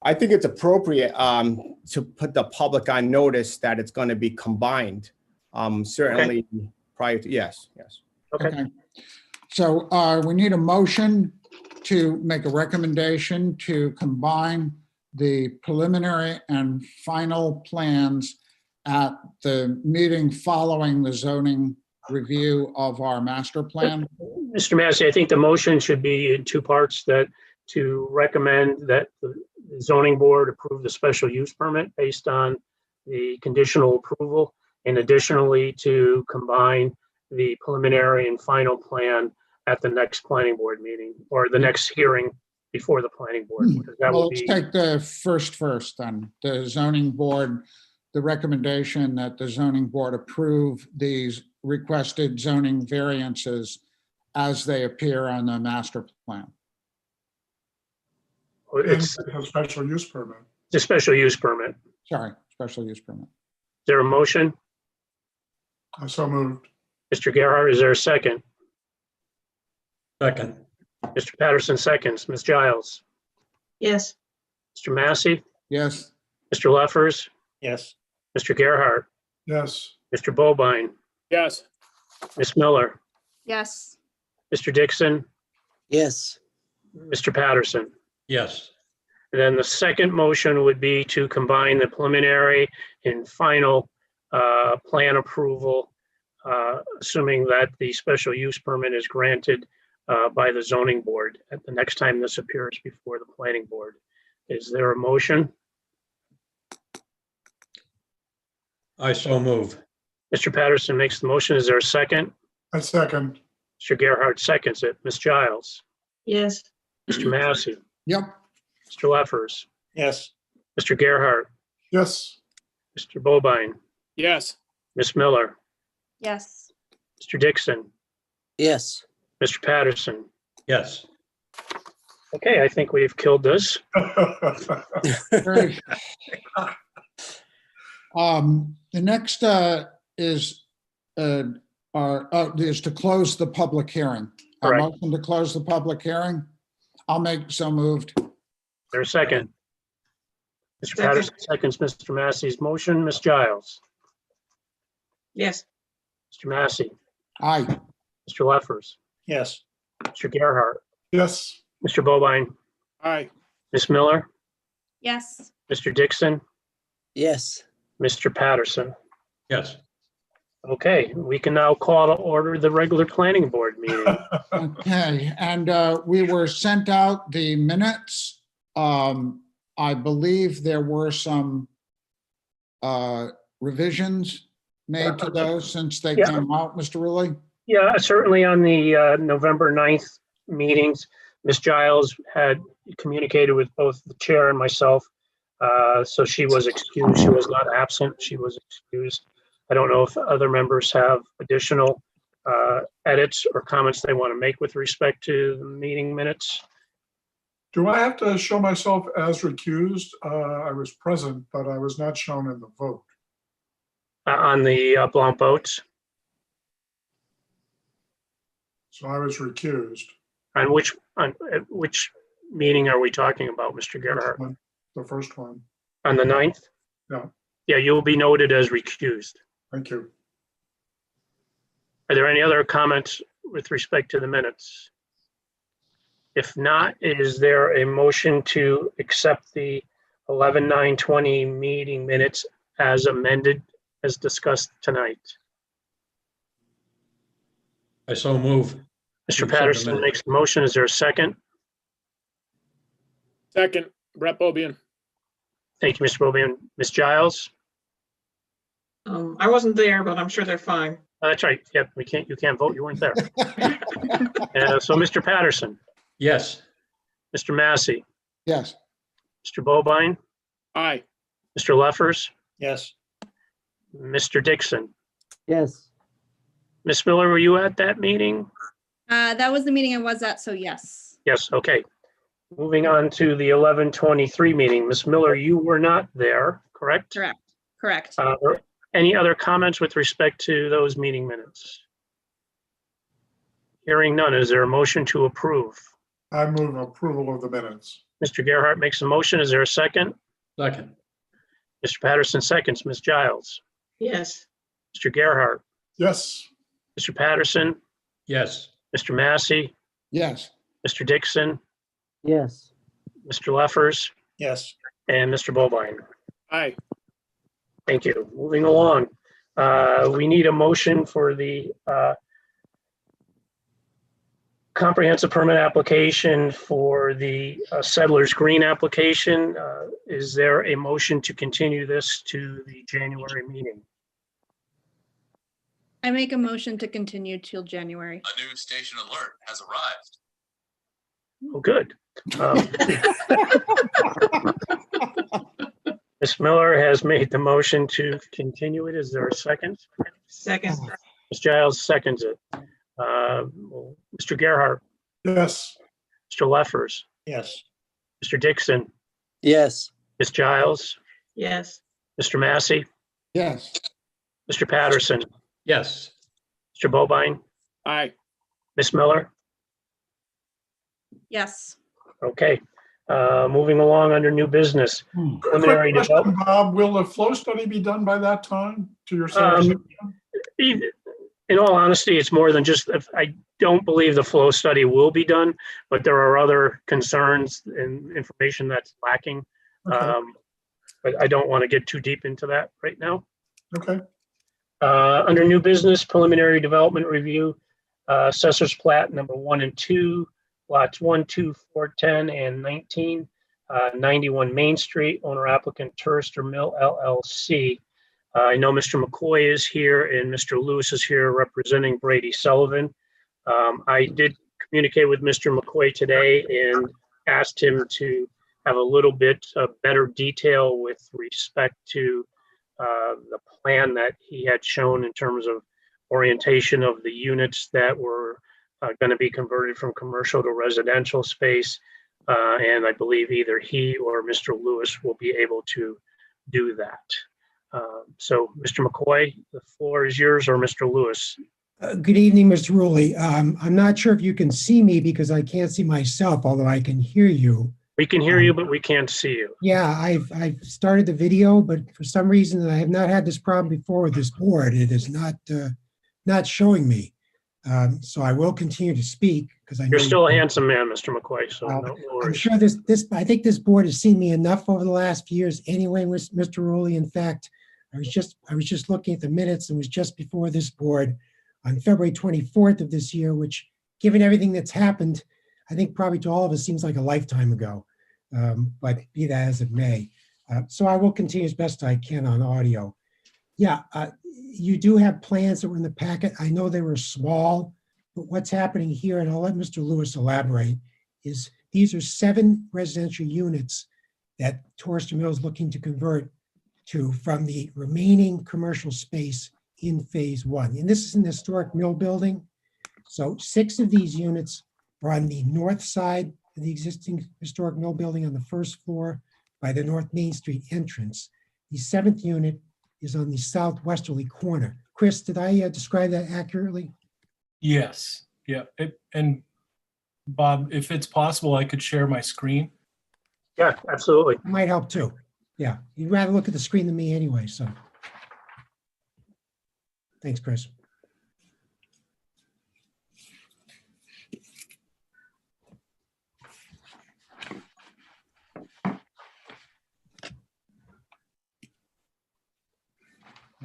I think it's appropriate to put the public on notice that it's going to be combined. Certainly prior to, yes. Okay. So we need a motion to make a recommendation to combine the preliminary and final plans at the meeting following the zoning review of our master plan. Mr. Massey, I think the motion should be in two parts, that to recommend that the zoning board approve the special use permit based on the conditional approval, and additionally to combine the preliminary and final plan at the next planning board meeting, or the next hearing before the planning board. Because that Well, will let's be, take the first then. The zoning board, the recommendation that the zoning board approve these requested zoning variances as they appear on the master plan. it's And a special use permit. a special use permit. Is Sorry, special use permit. there a motion? So moved. Mr. Gerhart, is there a second? Second. Mr. Patterson seconds. Ms. Giles, Yes. Mr. Massey, Yes. Mr. Leffers, Yes. Mr. Gerhart, Yes. Mr. Bobine, Yes. Ms. Miller, Yes. Mr. Dixon, Yes. Mr. Patterson. Yes. And then the second motion would be to combine the preliminary and final plan approval, assuming that the special use permit is granted by the zoning board at the next time this appears before the planning board. Is there a motion? I so move. Mr. Patterson makes the motion. Is there a second? I second. Mr. Gerhart seconds it. Ms. Giles, Yes. Mr. Massey, Yep. Mr. Leffers, Yes. Mr. Gerhart, Yes. Mr. Bobine, Yes. Ms. Miller, Yes. Mr. Dixon, Yes. Mr. Patterson. Yes. Okay, I think we've killed this. Great. The next is to close the public hearing. A Correct. motion to close the public hearing. I'll make so moved. There's a second. Mr. Second. Patterson seconds Mr. Massey's motion. Ms. Giles, Yes. Mr. Massey, Aye. Mr. Leffers, Yes. Mr. Gerhart, Yes. Mr. Bobine, Aye. Ms. Miller, Yes. Mr. Dixon, Yes. Mr. Patterson. Yes. Okay, we can now call to order the regular planning board meeting. Okay, and we were sent out the minutes. I believe there were some revisions made to those since they Yeah. came out, Mr. Rulli? Yeah, certainly on the November 9th meetings, Ms. Giles had communicated with both the chair and myself. So she was excused. She was not absent. She was excused. I don't know if other members have additional edits or comments they want to make with respect to the meeting minutes. Do I have to show myself as recused? I was present, but I was not shown in the vote. On the blank votes, So I was recused. on which meeting are we talking about, Mr. Gerhart? The first one. On the 9th? Yeah. Yeah, you'll be noted as recused. Thank you. Are there any other comments with respect to the minutes? If not, is there a motion to accept the 11/9/20 meeting minutes as amended, as discussed tonight? I so move. Mr. Accept the Patterson minutes. makes the motion. Is there a second? Second, Brett Bobian. Thank you, Mr. Bobian. Ms. Giles? I wasn't there, but I'm sure they're fine. That's right. Yep, you can't vote. You weren't there. So Mr. Patterson, Yes. Mr. Massey, Yes. Mr. Bobine, Aye. Mr. Leffers, Yes. Mr. Dixon. Yes. Ms. Miller, were you at that meeting? That was the meeting I was at, so yes. Yes, okay. Moving on to the 11/23 meeting. Ms. Miller, you were not there, correct? Correct. Any other comments with respect to those meeting minutes? Hearing none, is there a motion to approve? I move approval of the minutes. Mr. Gerhart makes a motion. Is there a second? Second. Mr. Patterson seconds. Ms. Giles, Yes. Mr. Gerhart, Yes. Mr. Patterson, Yes. Mr. Massey, Yes. Mr. Dixon, Yes. Mr. Leffers, Yes. and Mr. Bobine. Aye. Thank you. Moving along. We need a motion for the comprehensive permit application for the Settlers Green application. Is there a motion to continue this to the January meeting? I make a motion to continue till January. A new station alert has arrived. Oh, good. Ms. Miller has made the motion to continue it. Is there a second? Second. Ms. Giles seconds it. Mr. Gerhart, Yes. Mr. Leffers, Yes. Mr. Dixon, Yes. Ms. Giles, Yes. Mr. Massey, Yes. Mr. Patterson, Yes. Mr. Bobine, Aye. Ms. Miller. Yes. Okay. Moving along under new business. Preliminary Quick question, development. Bob, will the flow study be done by that time to your satisfaction? In all honesty, it's more than just, I don't believe the flow study will be done, but there are other concerns and information that's lacking. Okay. But I don't want to get too deep into that right now. Okay. Under new business, preliminary development review, assessors plat number 1 and 2, lots 1, 2, 4, 10, and 19, 91 Main Street, owner applicant Tourister Mill LLC. I know Mr. McCoy is here and Mr. Lewis is here representing Brady Sullivan. I did communicate with Mr. McCoy today and asked him to have a little bit of better detail with respect to the plan that he had shown in terms of orientation of the units that were going to be converted from commercial to residential space. And I believe either he or Mr. Lewis will be able to do that. So Mr. McCoy, the floor is yours, or Mr. Lewis. Good evening, Mr. Rulli. I'm not sure if you can see me because I can't see myself, although I can hear you. We can hear you, but we can't see you. Yeah, I've started the video, but for some reason I have not had this problem before with this board. It is not showing me. So I will continue to speak because I know You're still a handsome man, Mr. McCoy. So no I'm worries. sure I think this board has seen me enough over the last few years anyway, with Mr. Rulli. In fact, I was just looking at the minutes and was just before this board on February 24th of this year, which, given everything that's happened, I think probably to all of us seems like a lifetime ago, but be that as it may. So I will continue as best I can on audio. Yeah, you do have plans that were in the packet. I know they were small, but what's happening here, and I'll let Mr. Lewis elaborate, is these are 7 residential units that Tourister Mill is looking to convert to from the remaining commercial space in phase 1. And this is an historic mill building. So 6 of these units are on the north side of the existing historic mill building on the first floor by the North Main Street entrance. The 7th unit is on the southwesterly corner. Chris, did I describe that accurately? Yes, yeah. And Bob, if it's possible, I could share my screen. Yeah, absolutely. It might help too. Yeah, you'd rather look at the screen than me anyway, so. Thanks, Chris.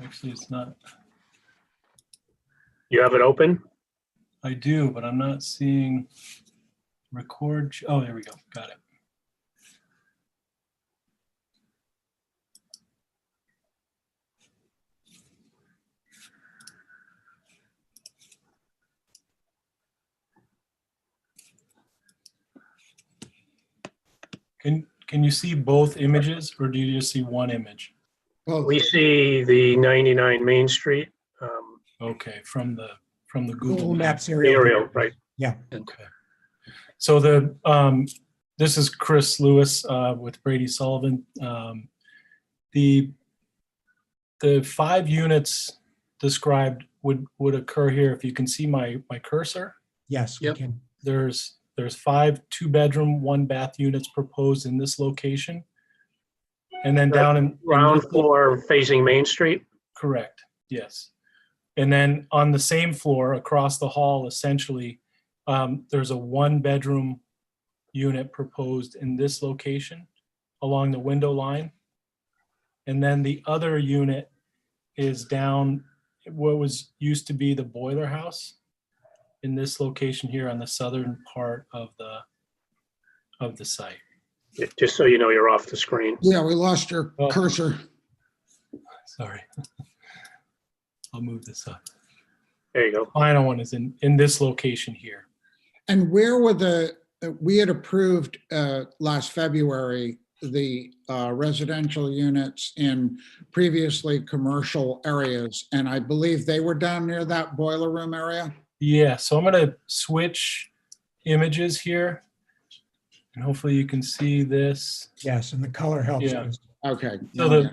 Actually, it's not. You have it open? I do, but I'm not seeing record. Oh, there we go. Got it. Can you see both images, or do you just see one image? We see the 99 Main Street. Okay, from the Google Maps aerial, right? Yeah. Okay. So this is Chris Lewis with Brady Sullivan. The 5 units described would occur here. If you can see my cursor. Yes, we can. There's 5 2-bedroom, 1-bath units proposed in this location. And then down in ground floor facing Main Street? Correct, yes. And then on the same floor across the hall, essentially, there's a 1-bedroom unit proposed in this location along the window line. And then the other unit is down what used to be the boiler house in this location here on the southern part of the site. Just so you know, you're off the screen. Yeah, we lost your cursor. Sorry. I'll move this up. There you go. Final one is in this location here. And where were we had approved last February, the residential units in previously commercial areas. And I believe they were down near that boiler room area. Yeah, so I'm going to switch images here. And hopefully you can see this. Yes, and the color helps. Yeah. Okay. So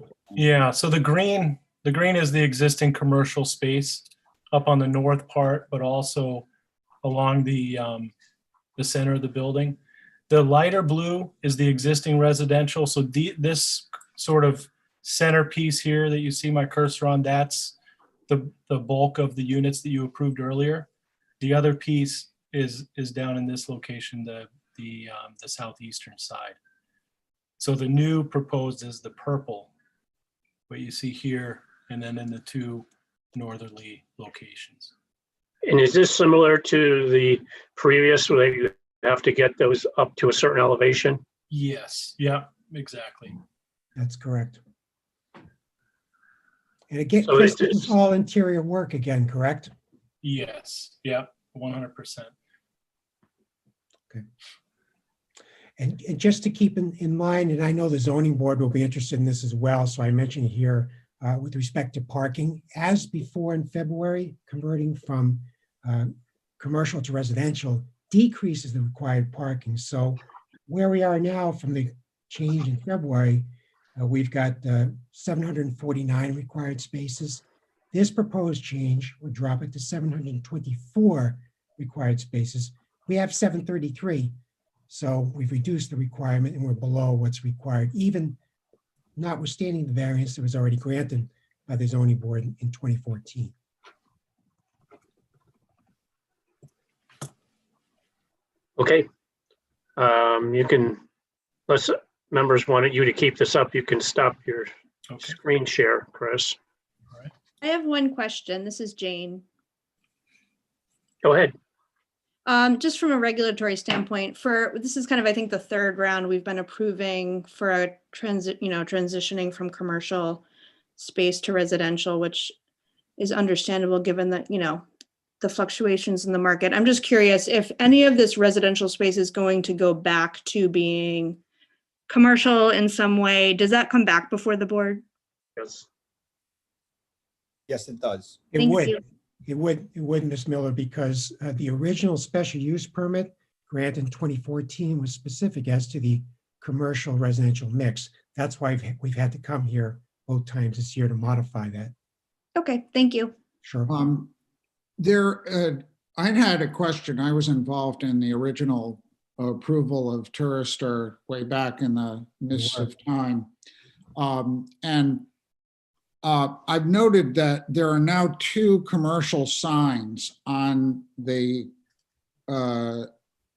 so the green is the existing commercial space up on the north part, but also along the center of the building. The lighter blue is the existing residential. So this sort of centerpiece here that you see my cursor on, that's the bulk of the units that you approved earlier. The other piece is down in this location, the southeastern side. So the new proposed is the purple, what you see here, and then in the 2 northerly locations. And is this similar to the previous where you have to get those up to a certain elevation? Yes, yeah, exactly. That's correct. And again, So Chris, it's- this is all interior work again, correct? Yes, yeah, 100%. And just to keep in mind, and I know the zoning board will be interested in this as well, so I mentioned here with respect to parking, as before in February, converting from commercial to residential decreases the required parking. So where we are now from the change in February, we've got 749 required spaces. This proposed change would drop it to 724 required spaces. We have 733. So we've reduced the requirement and we're below what's required, even notwithstanding the variance that was already granted by the zoning board in 2014. Okay. You can, unless members wanted you to keep this up, you can stop your screen share, Chris. I have one question. This is Jane. Go ahead. Just from a regulatory standpoint, this is kind of, I think, the third round we've been approving for a transitioning from commercial space to residential, which is understandable given that, the fluctuations in the market. I'm just curious if any of this residential space is going to go back to being commercial in some way. Does that come back before the board? Yes. Yes, it does. It Thank would. you. It would, Ms. Miller, because the original special use permit granted in 2014 was specific as to the commercial residential mix. That's why we've had to come here both times this year to modify that. Okay, thank you. Sure. I had a question. I was involved in the original approval of Tourister way back in the midst of time. I've noted that there are now 2 commercial signs on the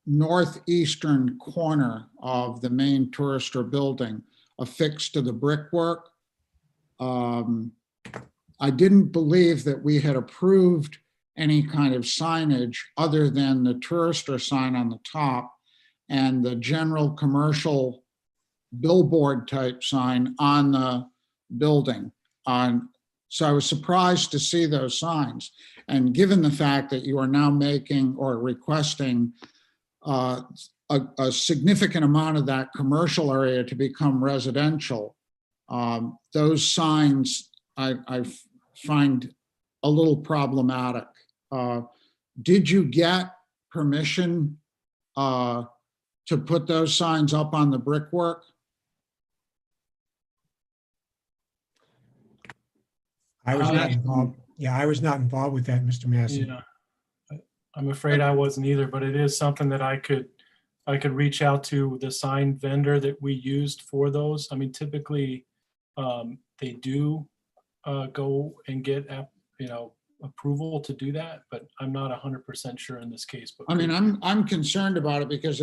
northeastern corner of the main Tourister building affixed to the brickwork. I didn't believe that we had approved any kind of signage other than the Tourister sign on the top and the general commercial billboard type sign on the building. So I was surprised to see those signs. And given the fact that you are now making or requesting a significant amount of that commercial area to become residential, those signs I find a little problematic. Did you get permission to put those signs up on the brickwork? I was not involved. Yeah, I was not involved with that, Mr. Massey. Yeah, I'm afraid I wasn't either, but it is something that I could reach out to the sign vendor that we used for those. I mean, typically they do go and get approval to do that, but I'm not 100% sure in this case. But I mean, I'm concerned about it because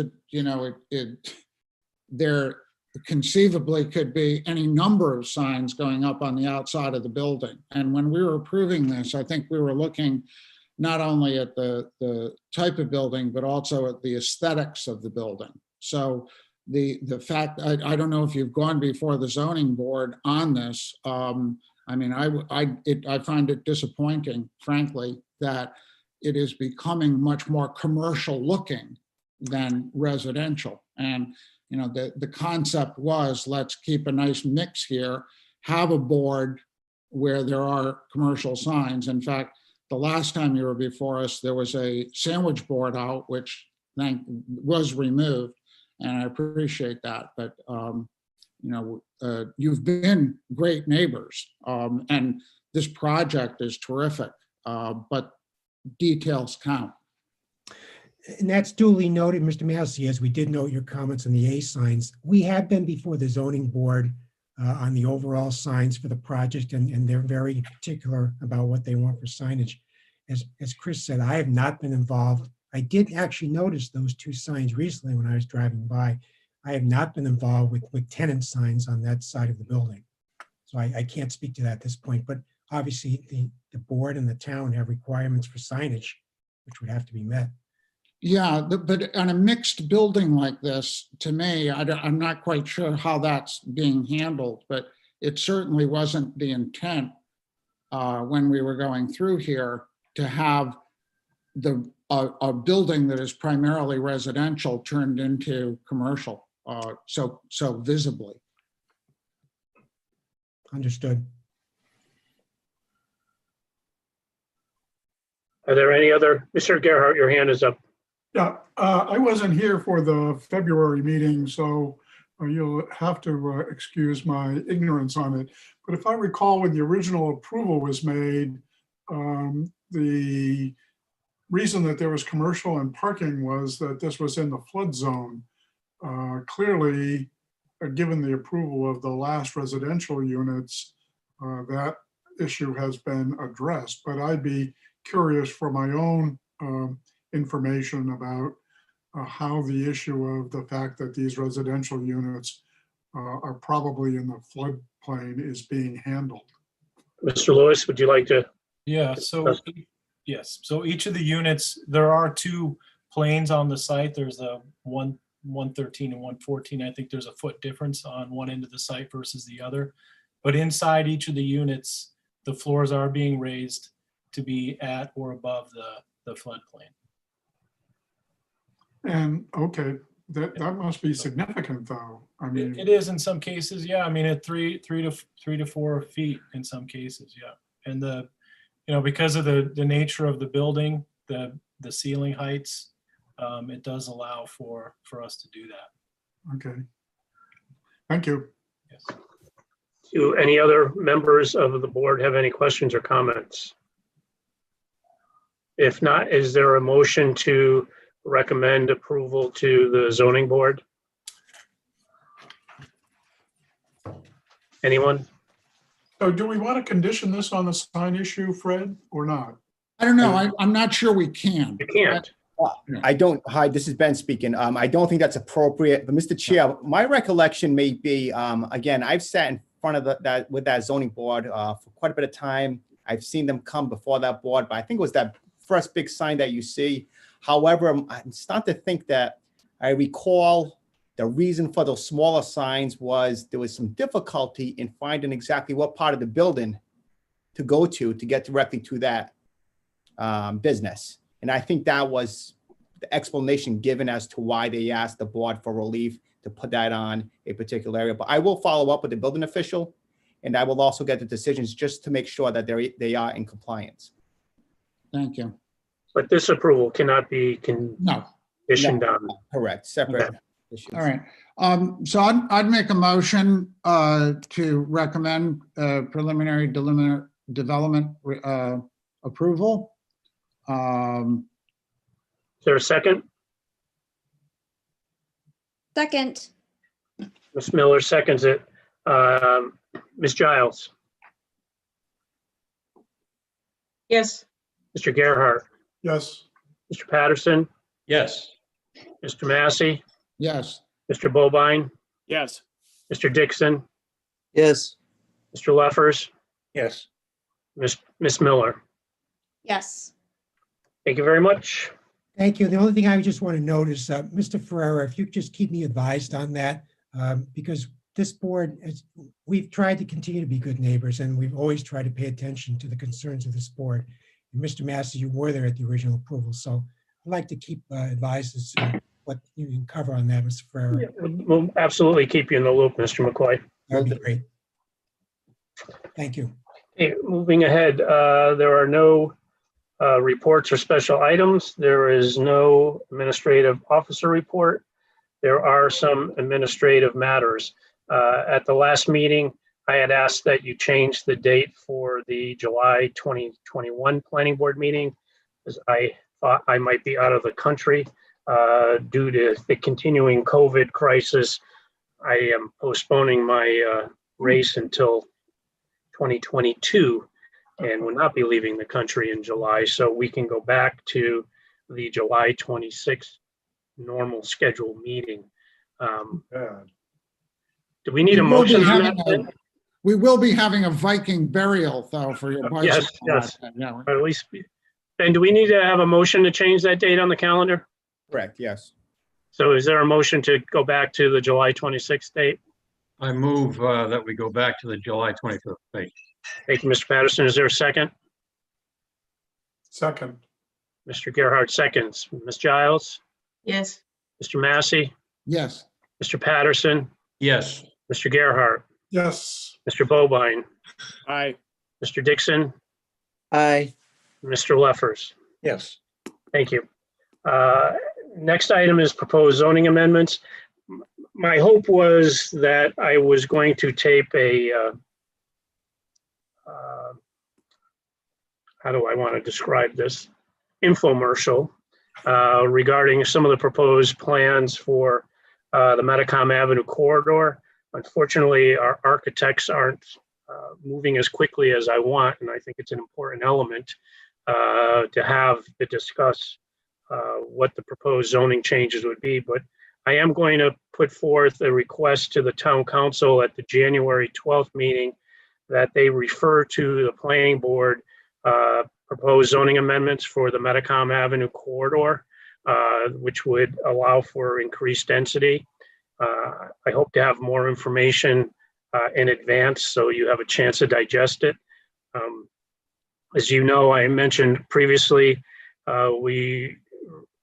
there conceivably could be any number of signs going up on the outside of the building. And when we were approving this, I think we were looking not only at the type of building, but also at the aesthetics of the building. So the fact, I don't know if you've gone before the zoning board on this. I mean, I find it disappointing, frankly, that it is becoming much more commercial looking than residential. And the concept was, let's keep a nice mix here, have a board where there are commercial signs. In fact, the last time you were before us, there was a sandwich board out, which was removed, and I appreciate that. But you've been great neighbors, and this project is terrific, but details count. And that's duly noted, Mr. Massey, as we did note your comments on the A signs. We have been before the zoning board on the overall signs for the project, and they're very particular about what they want for signage. As Chris said, I have not been involved. I did actually notice those 2 signs recently when I was driving by. I have not been involved with tenant signs on that side of the building. So I can't speak to that at this point, but obviously the board and the town have requirements for signage, which would have to be met. Yeah, but on a mixed building like this, to me, I'm not quite sure how that's being handled, but it certainly wasn't the intent when we were going through here to have a building that is primarily residential turned into commercial, so visibly. Understood. Are there any other, Mr. Gerhart, your hand is up. Yeah, I wasn't here for the February meeting, so you'll have to excuse my ignorance on it. But if I recall, when the original approval was made, the reason that there was commercial and parking was that this was in the flood zone. Clearly, given the approval of the last residential units, that issue has been addressed. But I'd be curious for my own information about how the issue of the fact that these residential units are probably in the floodplain is being handled. Mr. Lewis, would you like to? Yeah, so, yes, so each of the units, there are two planes on the site. There's a 113 and 114. I think there's a foot difference on one end of the site versus the other. But inside each of the units, the floors are being raised to be at or above the floodplain. And okay, that must be significant, though. I mean, It is in some cases, yeah. I mean, at three to 4 feet in some cases, yeah. And because of the nature of the building, the ceiling heights, it does allow for us to do that. Okay. Thank you. Yes. Do any other members of the board have any questions or comments? If not, is there a motion to recommend approval to the zoning board? Anyone? So do we want to condition this on the sign issue, Fred, or not? I don't know. I'm not sure we can. You can't. I don't, hi, this is Ben speaking. I don't think that's appropriate, but Mr. Chair, my recollection may be, again, I've sat in front of with that zoning board for quite a bit of time. I've seen them come before that board, but I think it was that first big sign that you see. However, I'm starting to think that I recall the reason for those smaller signs was there was some difficulty in finding exactly what part of the building to go to get directly to that business. And I think that was the explanation given as to why they asked the board for relief to put that on a particular area. But I will follow up with the building official, and I will also get the decisions just to make sure that they are in compliance. Thank you. But this approval cannot be conditioned on. Correct, separate Okay. issues. All right. So I'd make a motion to recommend preliminary development approval. Is there a second? Second. Ms. Miller seconds it. Ms. Giles, Yes. Mr. Gerhart, Yes. Mr. Patterson, Yes. Mr. Massey, Yes. Mr. Bobine, Yes. Mr. Dixon, Yes. Mr. Leffers, Yes. Ms. Miller. Yes. Thank you very much. Thank you. The only thing I just want to note is, Mr. Ferrera, if you could just keep me advised on that, because this board, we've tried to continue to be good neighbors, and we've always tried to pay attention to the concerns of this board. And Mr. Massey, you were there at the original approval, so I'd like to keep advised as to what you can cover on that, Mr. Ferrera. We'll absolutely keep you in the loop, Mr. McCoy. That'd be great. Thank you. Okay, moving ahead, there are no reports or special items. There is no administrative officer report. There are some administrative matters. At the last meeting, I had asked that you change the date for the July 2021 planning board meeting, because I thought I might be out of the country due to the continuing COVID crisis. I am postponing my race until 2022 and will not be leaving the country in July, so we can go back to the July 26th normal scheduled meeting. Do we need a motion on that? We will be having a Viking burial though for your bicycle. Yes. Yeah, Or at least, and do we need to have a motion to change that date on the calendar? Correct, yes. So is there a motion to go back to the July 26th date? I move that we go back to the July 25th date. Thank you, Mr. Patterson. Is there a second? Second. Mr. Gerhart seconds. Ms. Giles, Yes. Mr. Massey, yes. Mr. Patterson, Yes. Mr. Gerhart, Yes. Mr. Bobine, Aye. Mr. Dixon, Aye. Mr. Leffers. Yes. Thank you. Next item is proposed zoning amendments. My hope was that I was going to tape a, how do I want to describe this? Infomercial regarding some of the proposed plans for the Metacom Avenue corridor. Unfortunately, our architects aren't moving as quickly as I want, and I think it's an important element to have to discuss what the proposed zoning changes would be. But I am going to put forth a request to the town council at the January 12th meeting that they refer to the planning board proposed zoning amendments for the Metacom Avenue corridor, which would allow for increased density. I hope to have more information in advance so you have a chance to digest it. As you know, I mentioned previously, we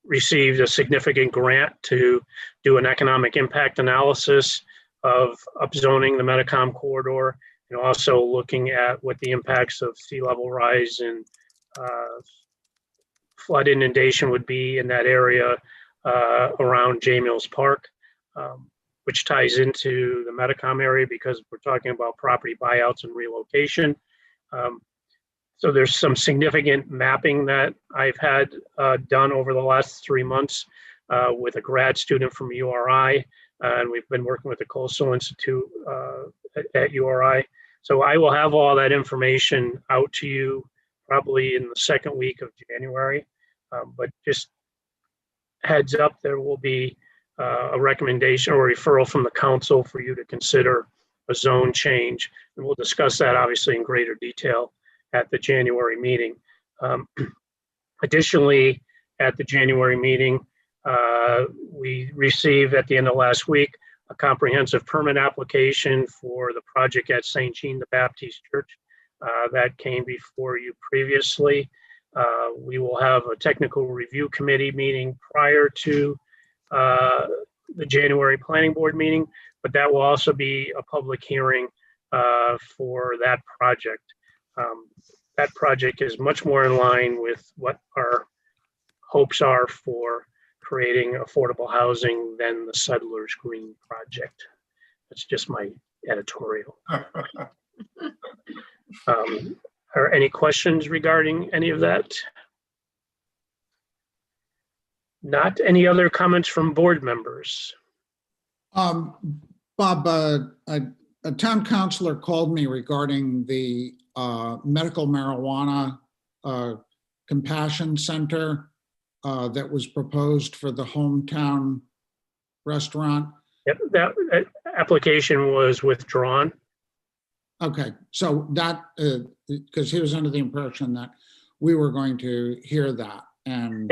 received a significant grant to do an economic impact analysis of upzoning the Metacom corridor, and also looking at what the impacts of sea level rise and flood inundation would be in that area around J Mills Park, which ties into the Metacom area because we're talking about property buyouts and relocation. So there's some significant mapping that I've had done over the last 3 months with a grad student from URI, and we've been working with the Coastal Institute at URI. So I will have all that information out to you probably in the second week of January. But just heads up, there will be a recommendation or referral from the council for you to consider a zone change. And we'll discuss that obviously in greater detail at the January meeting. Additionally, at the January meeting, we received at the end of last week a comprehensive permit application for the project at St. Jean the Baptist Church that came before you previously. We will have a technical review committee meeting prior to the January planning board meeting, but that will also be a public hearing for that project. That project is much more in line with what our hopes are for creating affordable housing than the Settlers Green project. That's just my editorial. Are any questions regarding any of that? Not any other comments from board members? Bob, a town councilor called me regarding the medical marijuana compassion center that was proposed for the hometown restaurant. Yep, that application was withdrawn. Okay, so that, because he was under the impression that we were going to hear that, and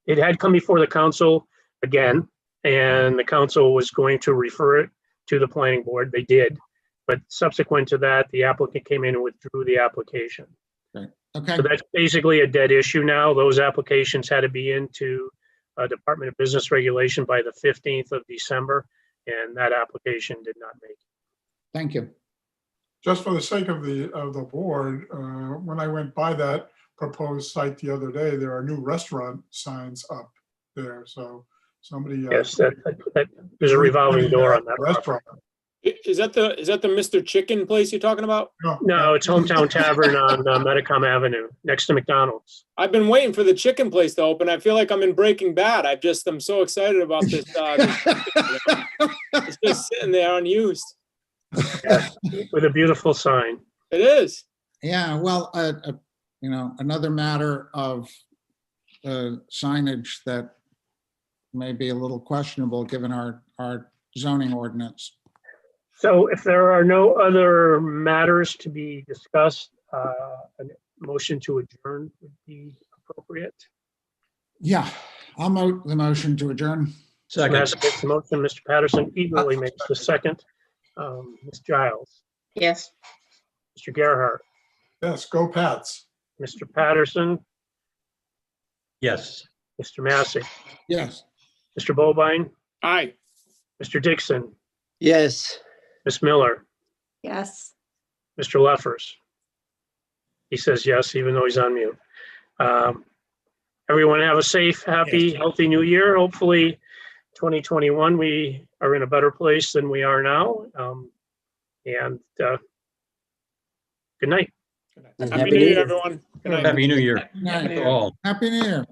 It had come before the council again, and the council was going to refer it to the planning board. They did, but subsequent to that, the applicant came in and withdrew the application. okay, So that's basically a dead issue now. Those applications had to be into Department of Business Regulation by the 15th of December, and that application did not make it. thank you. Just for the sake of the board, when I went by that proposed site the other day, there are new restaurant signs up there. So somebody. Yes, there's a revolving door on that restaurant. Is that the Mr. Chicken place you're talking about? No, it's Hometown Tavern on Metacom Avenue, next to McDonald's. I've been waiting for the chicken place to open. I feel like I'm in Breaking Bad. I'm so excited about this. It's just sitting there unused. Yes, with a beautiful sign. It is. Yeah, well, you know, another matter of signage that may be a little questionable given our zoning ordinance. So if there are no other matters to be discussed, a motion to adjourn would be appropriate. Yeah, I'll the motion to adjourn. Mr. Massey makes the motion, Mr. Patterson eagerly makes the second. Ms. Giles, Yes. Mr. Gerhart, Yes, go Pats. Mr. Patterson, Yes. Mr. Massey, Yes. Mr. Bobine, Aye. Mr. Dixon, Yes. Ms. Miller, Yes. Mr. Leffers. He says yes, even though he's on mute. Everyone have a safe, happy, healthy new year. Hopefully 2021, we are in a better place than we are now. And good night. And Happy New Year, everyone. Good night. Happy New Year Good night. to all. Happy New Year.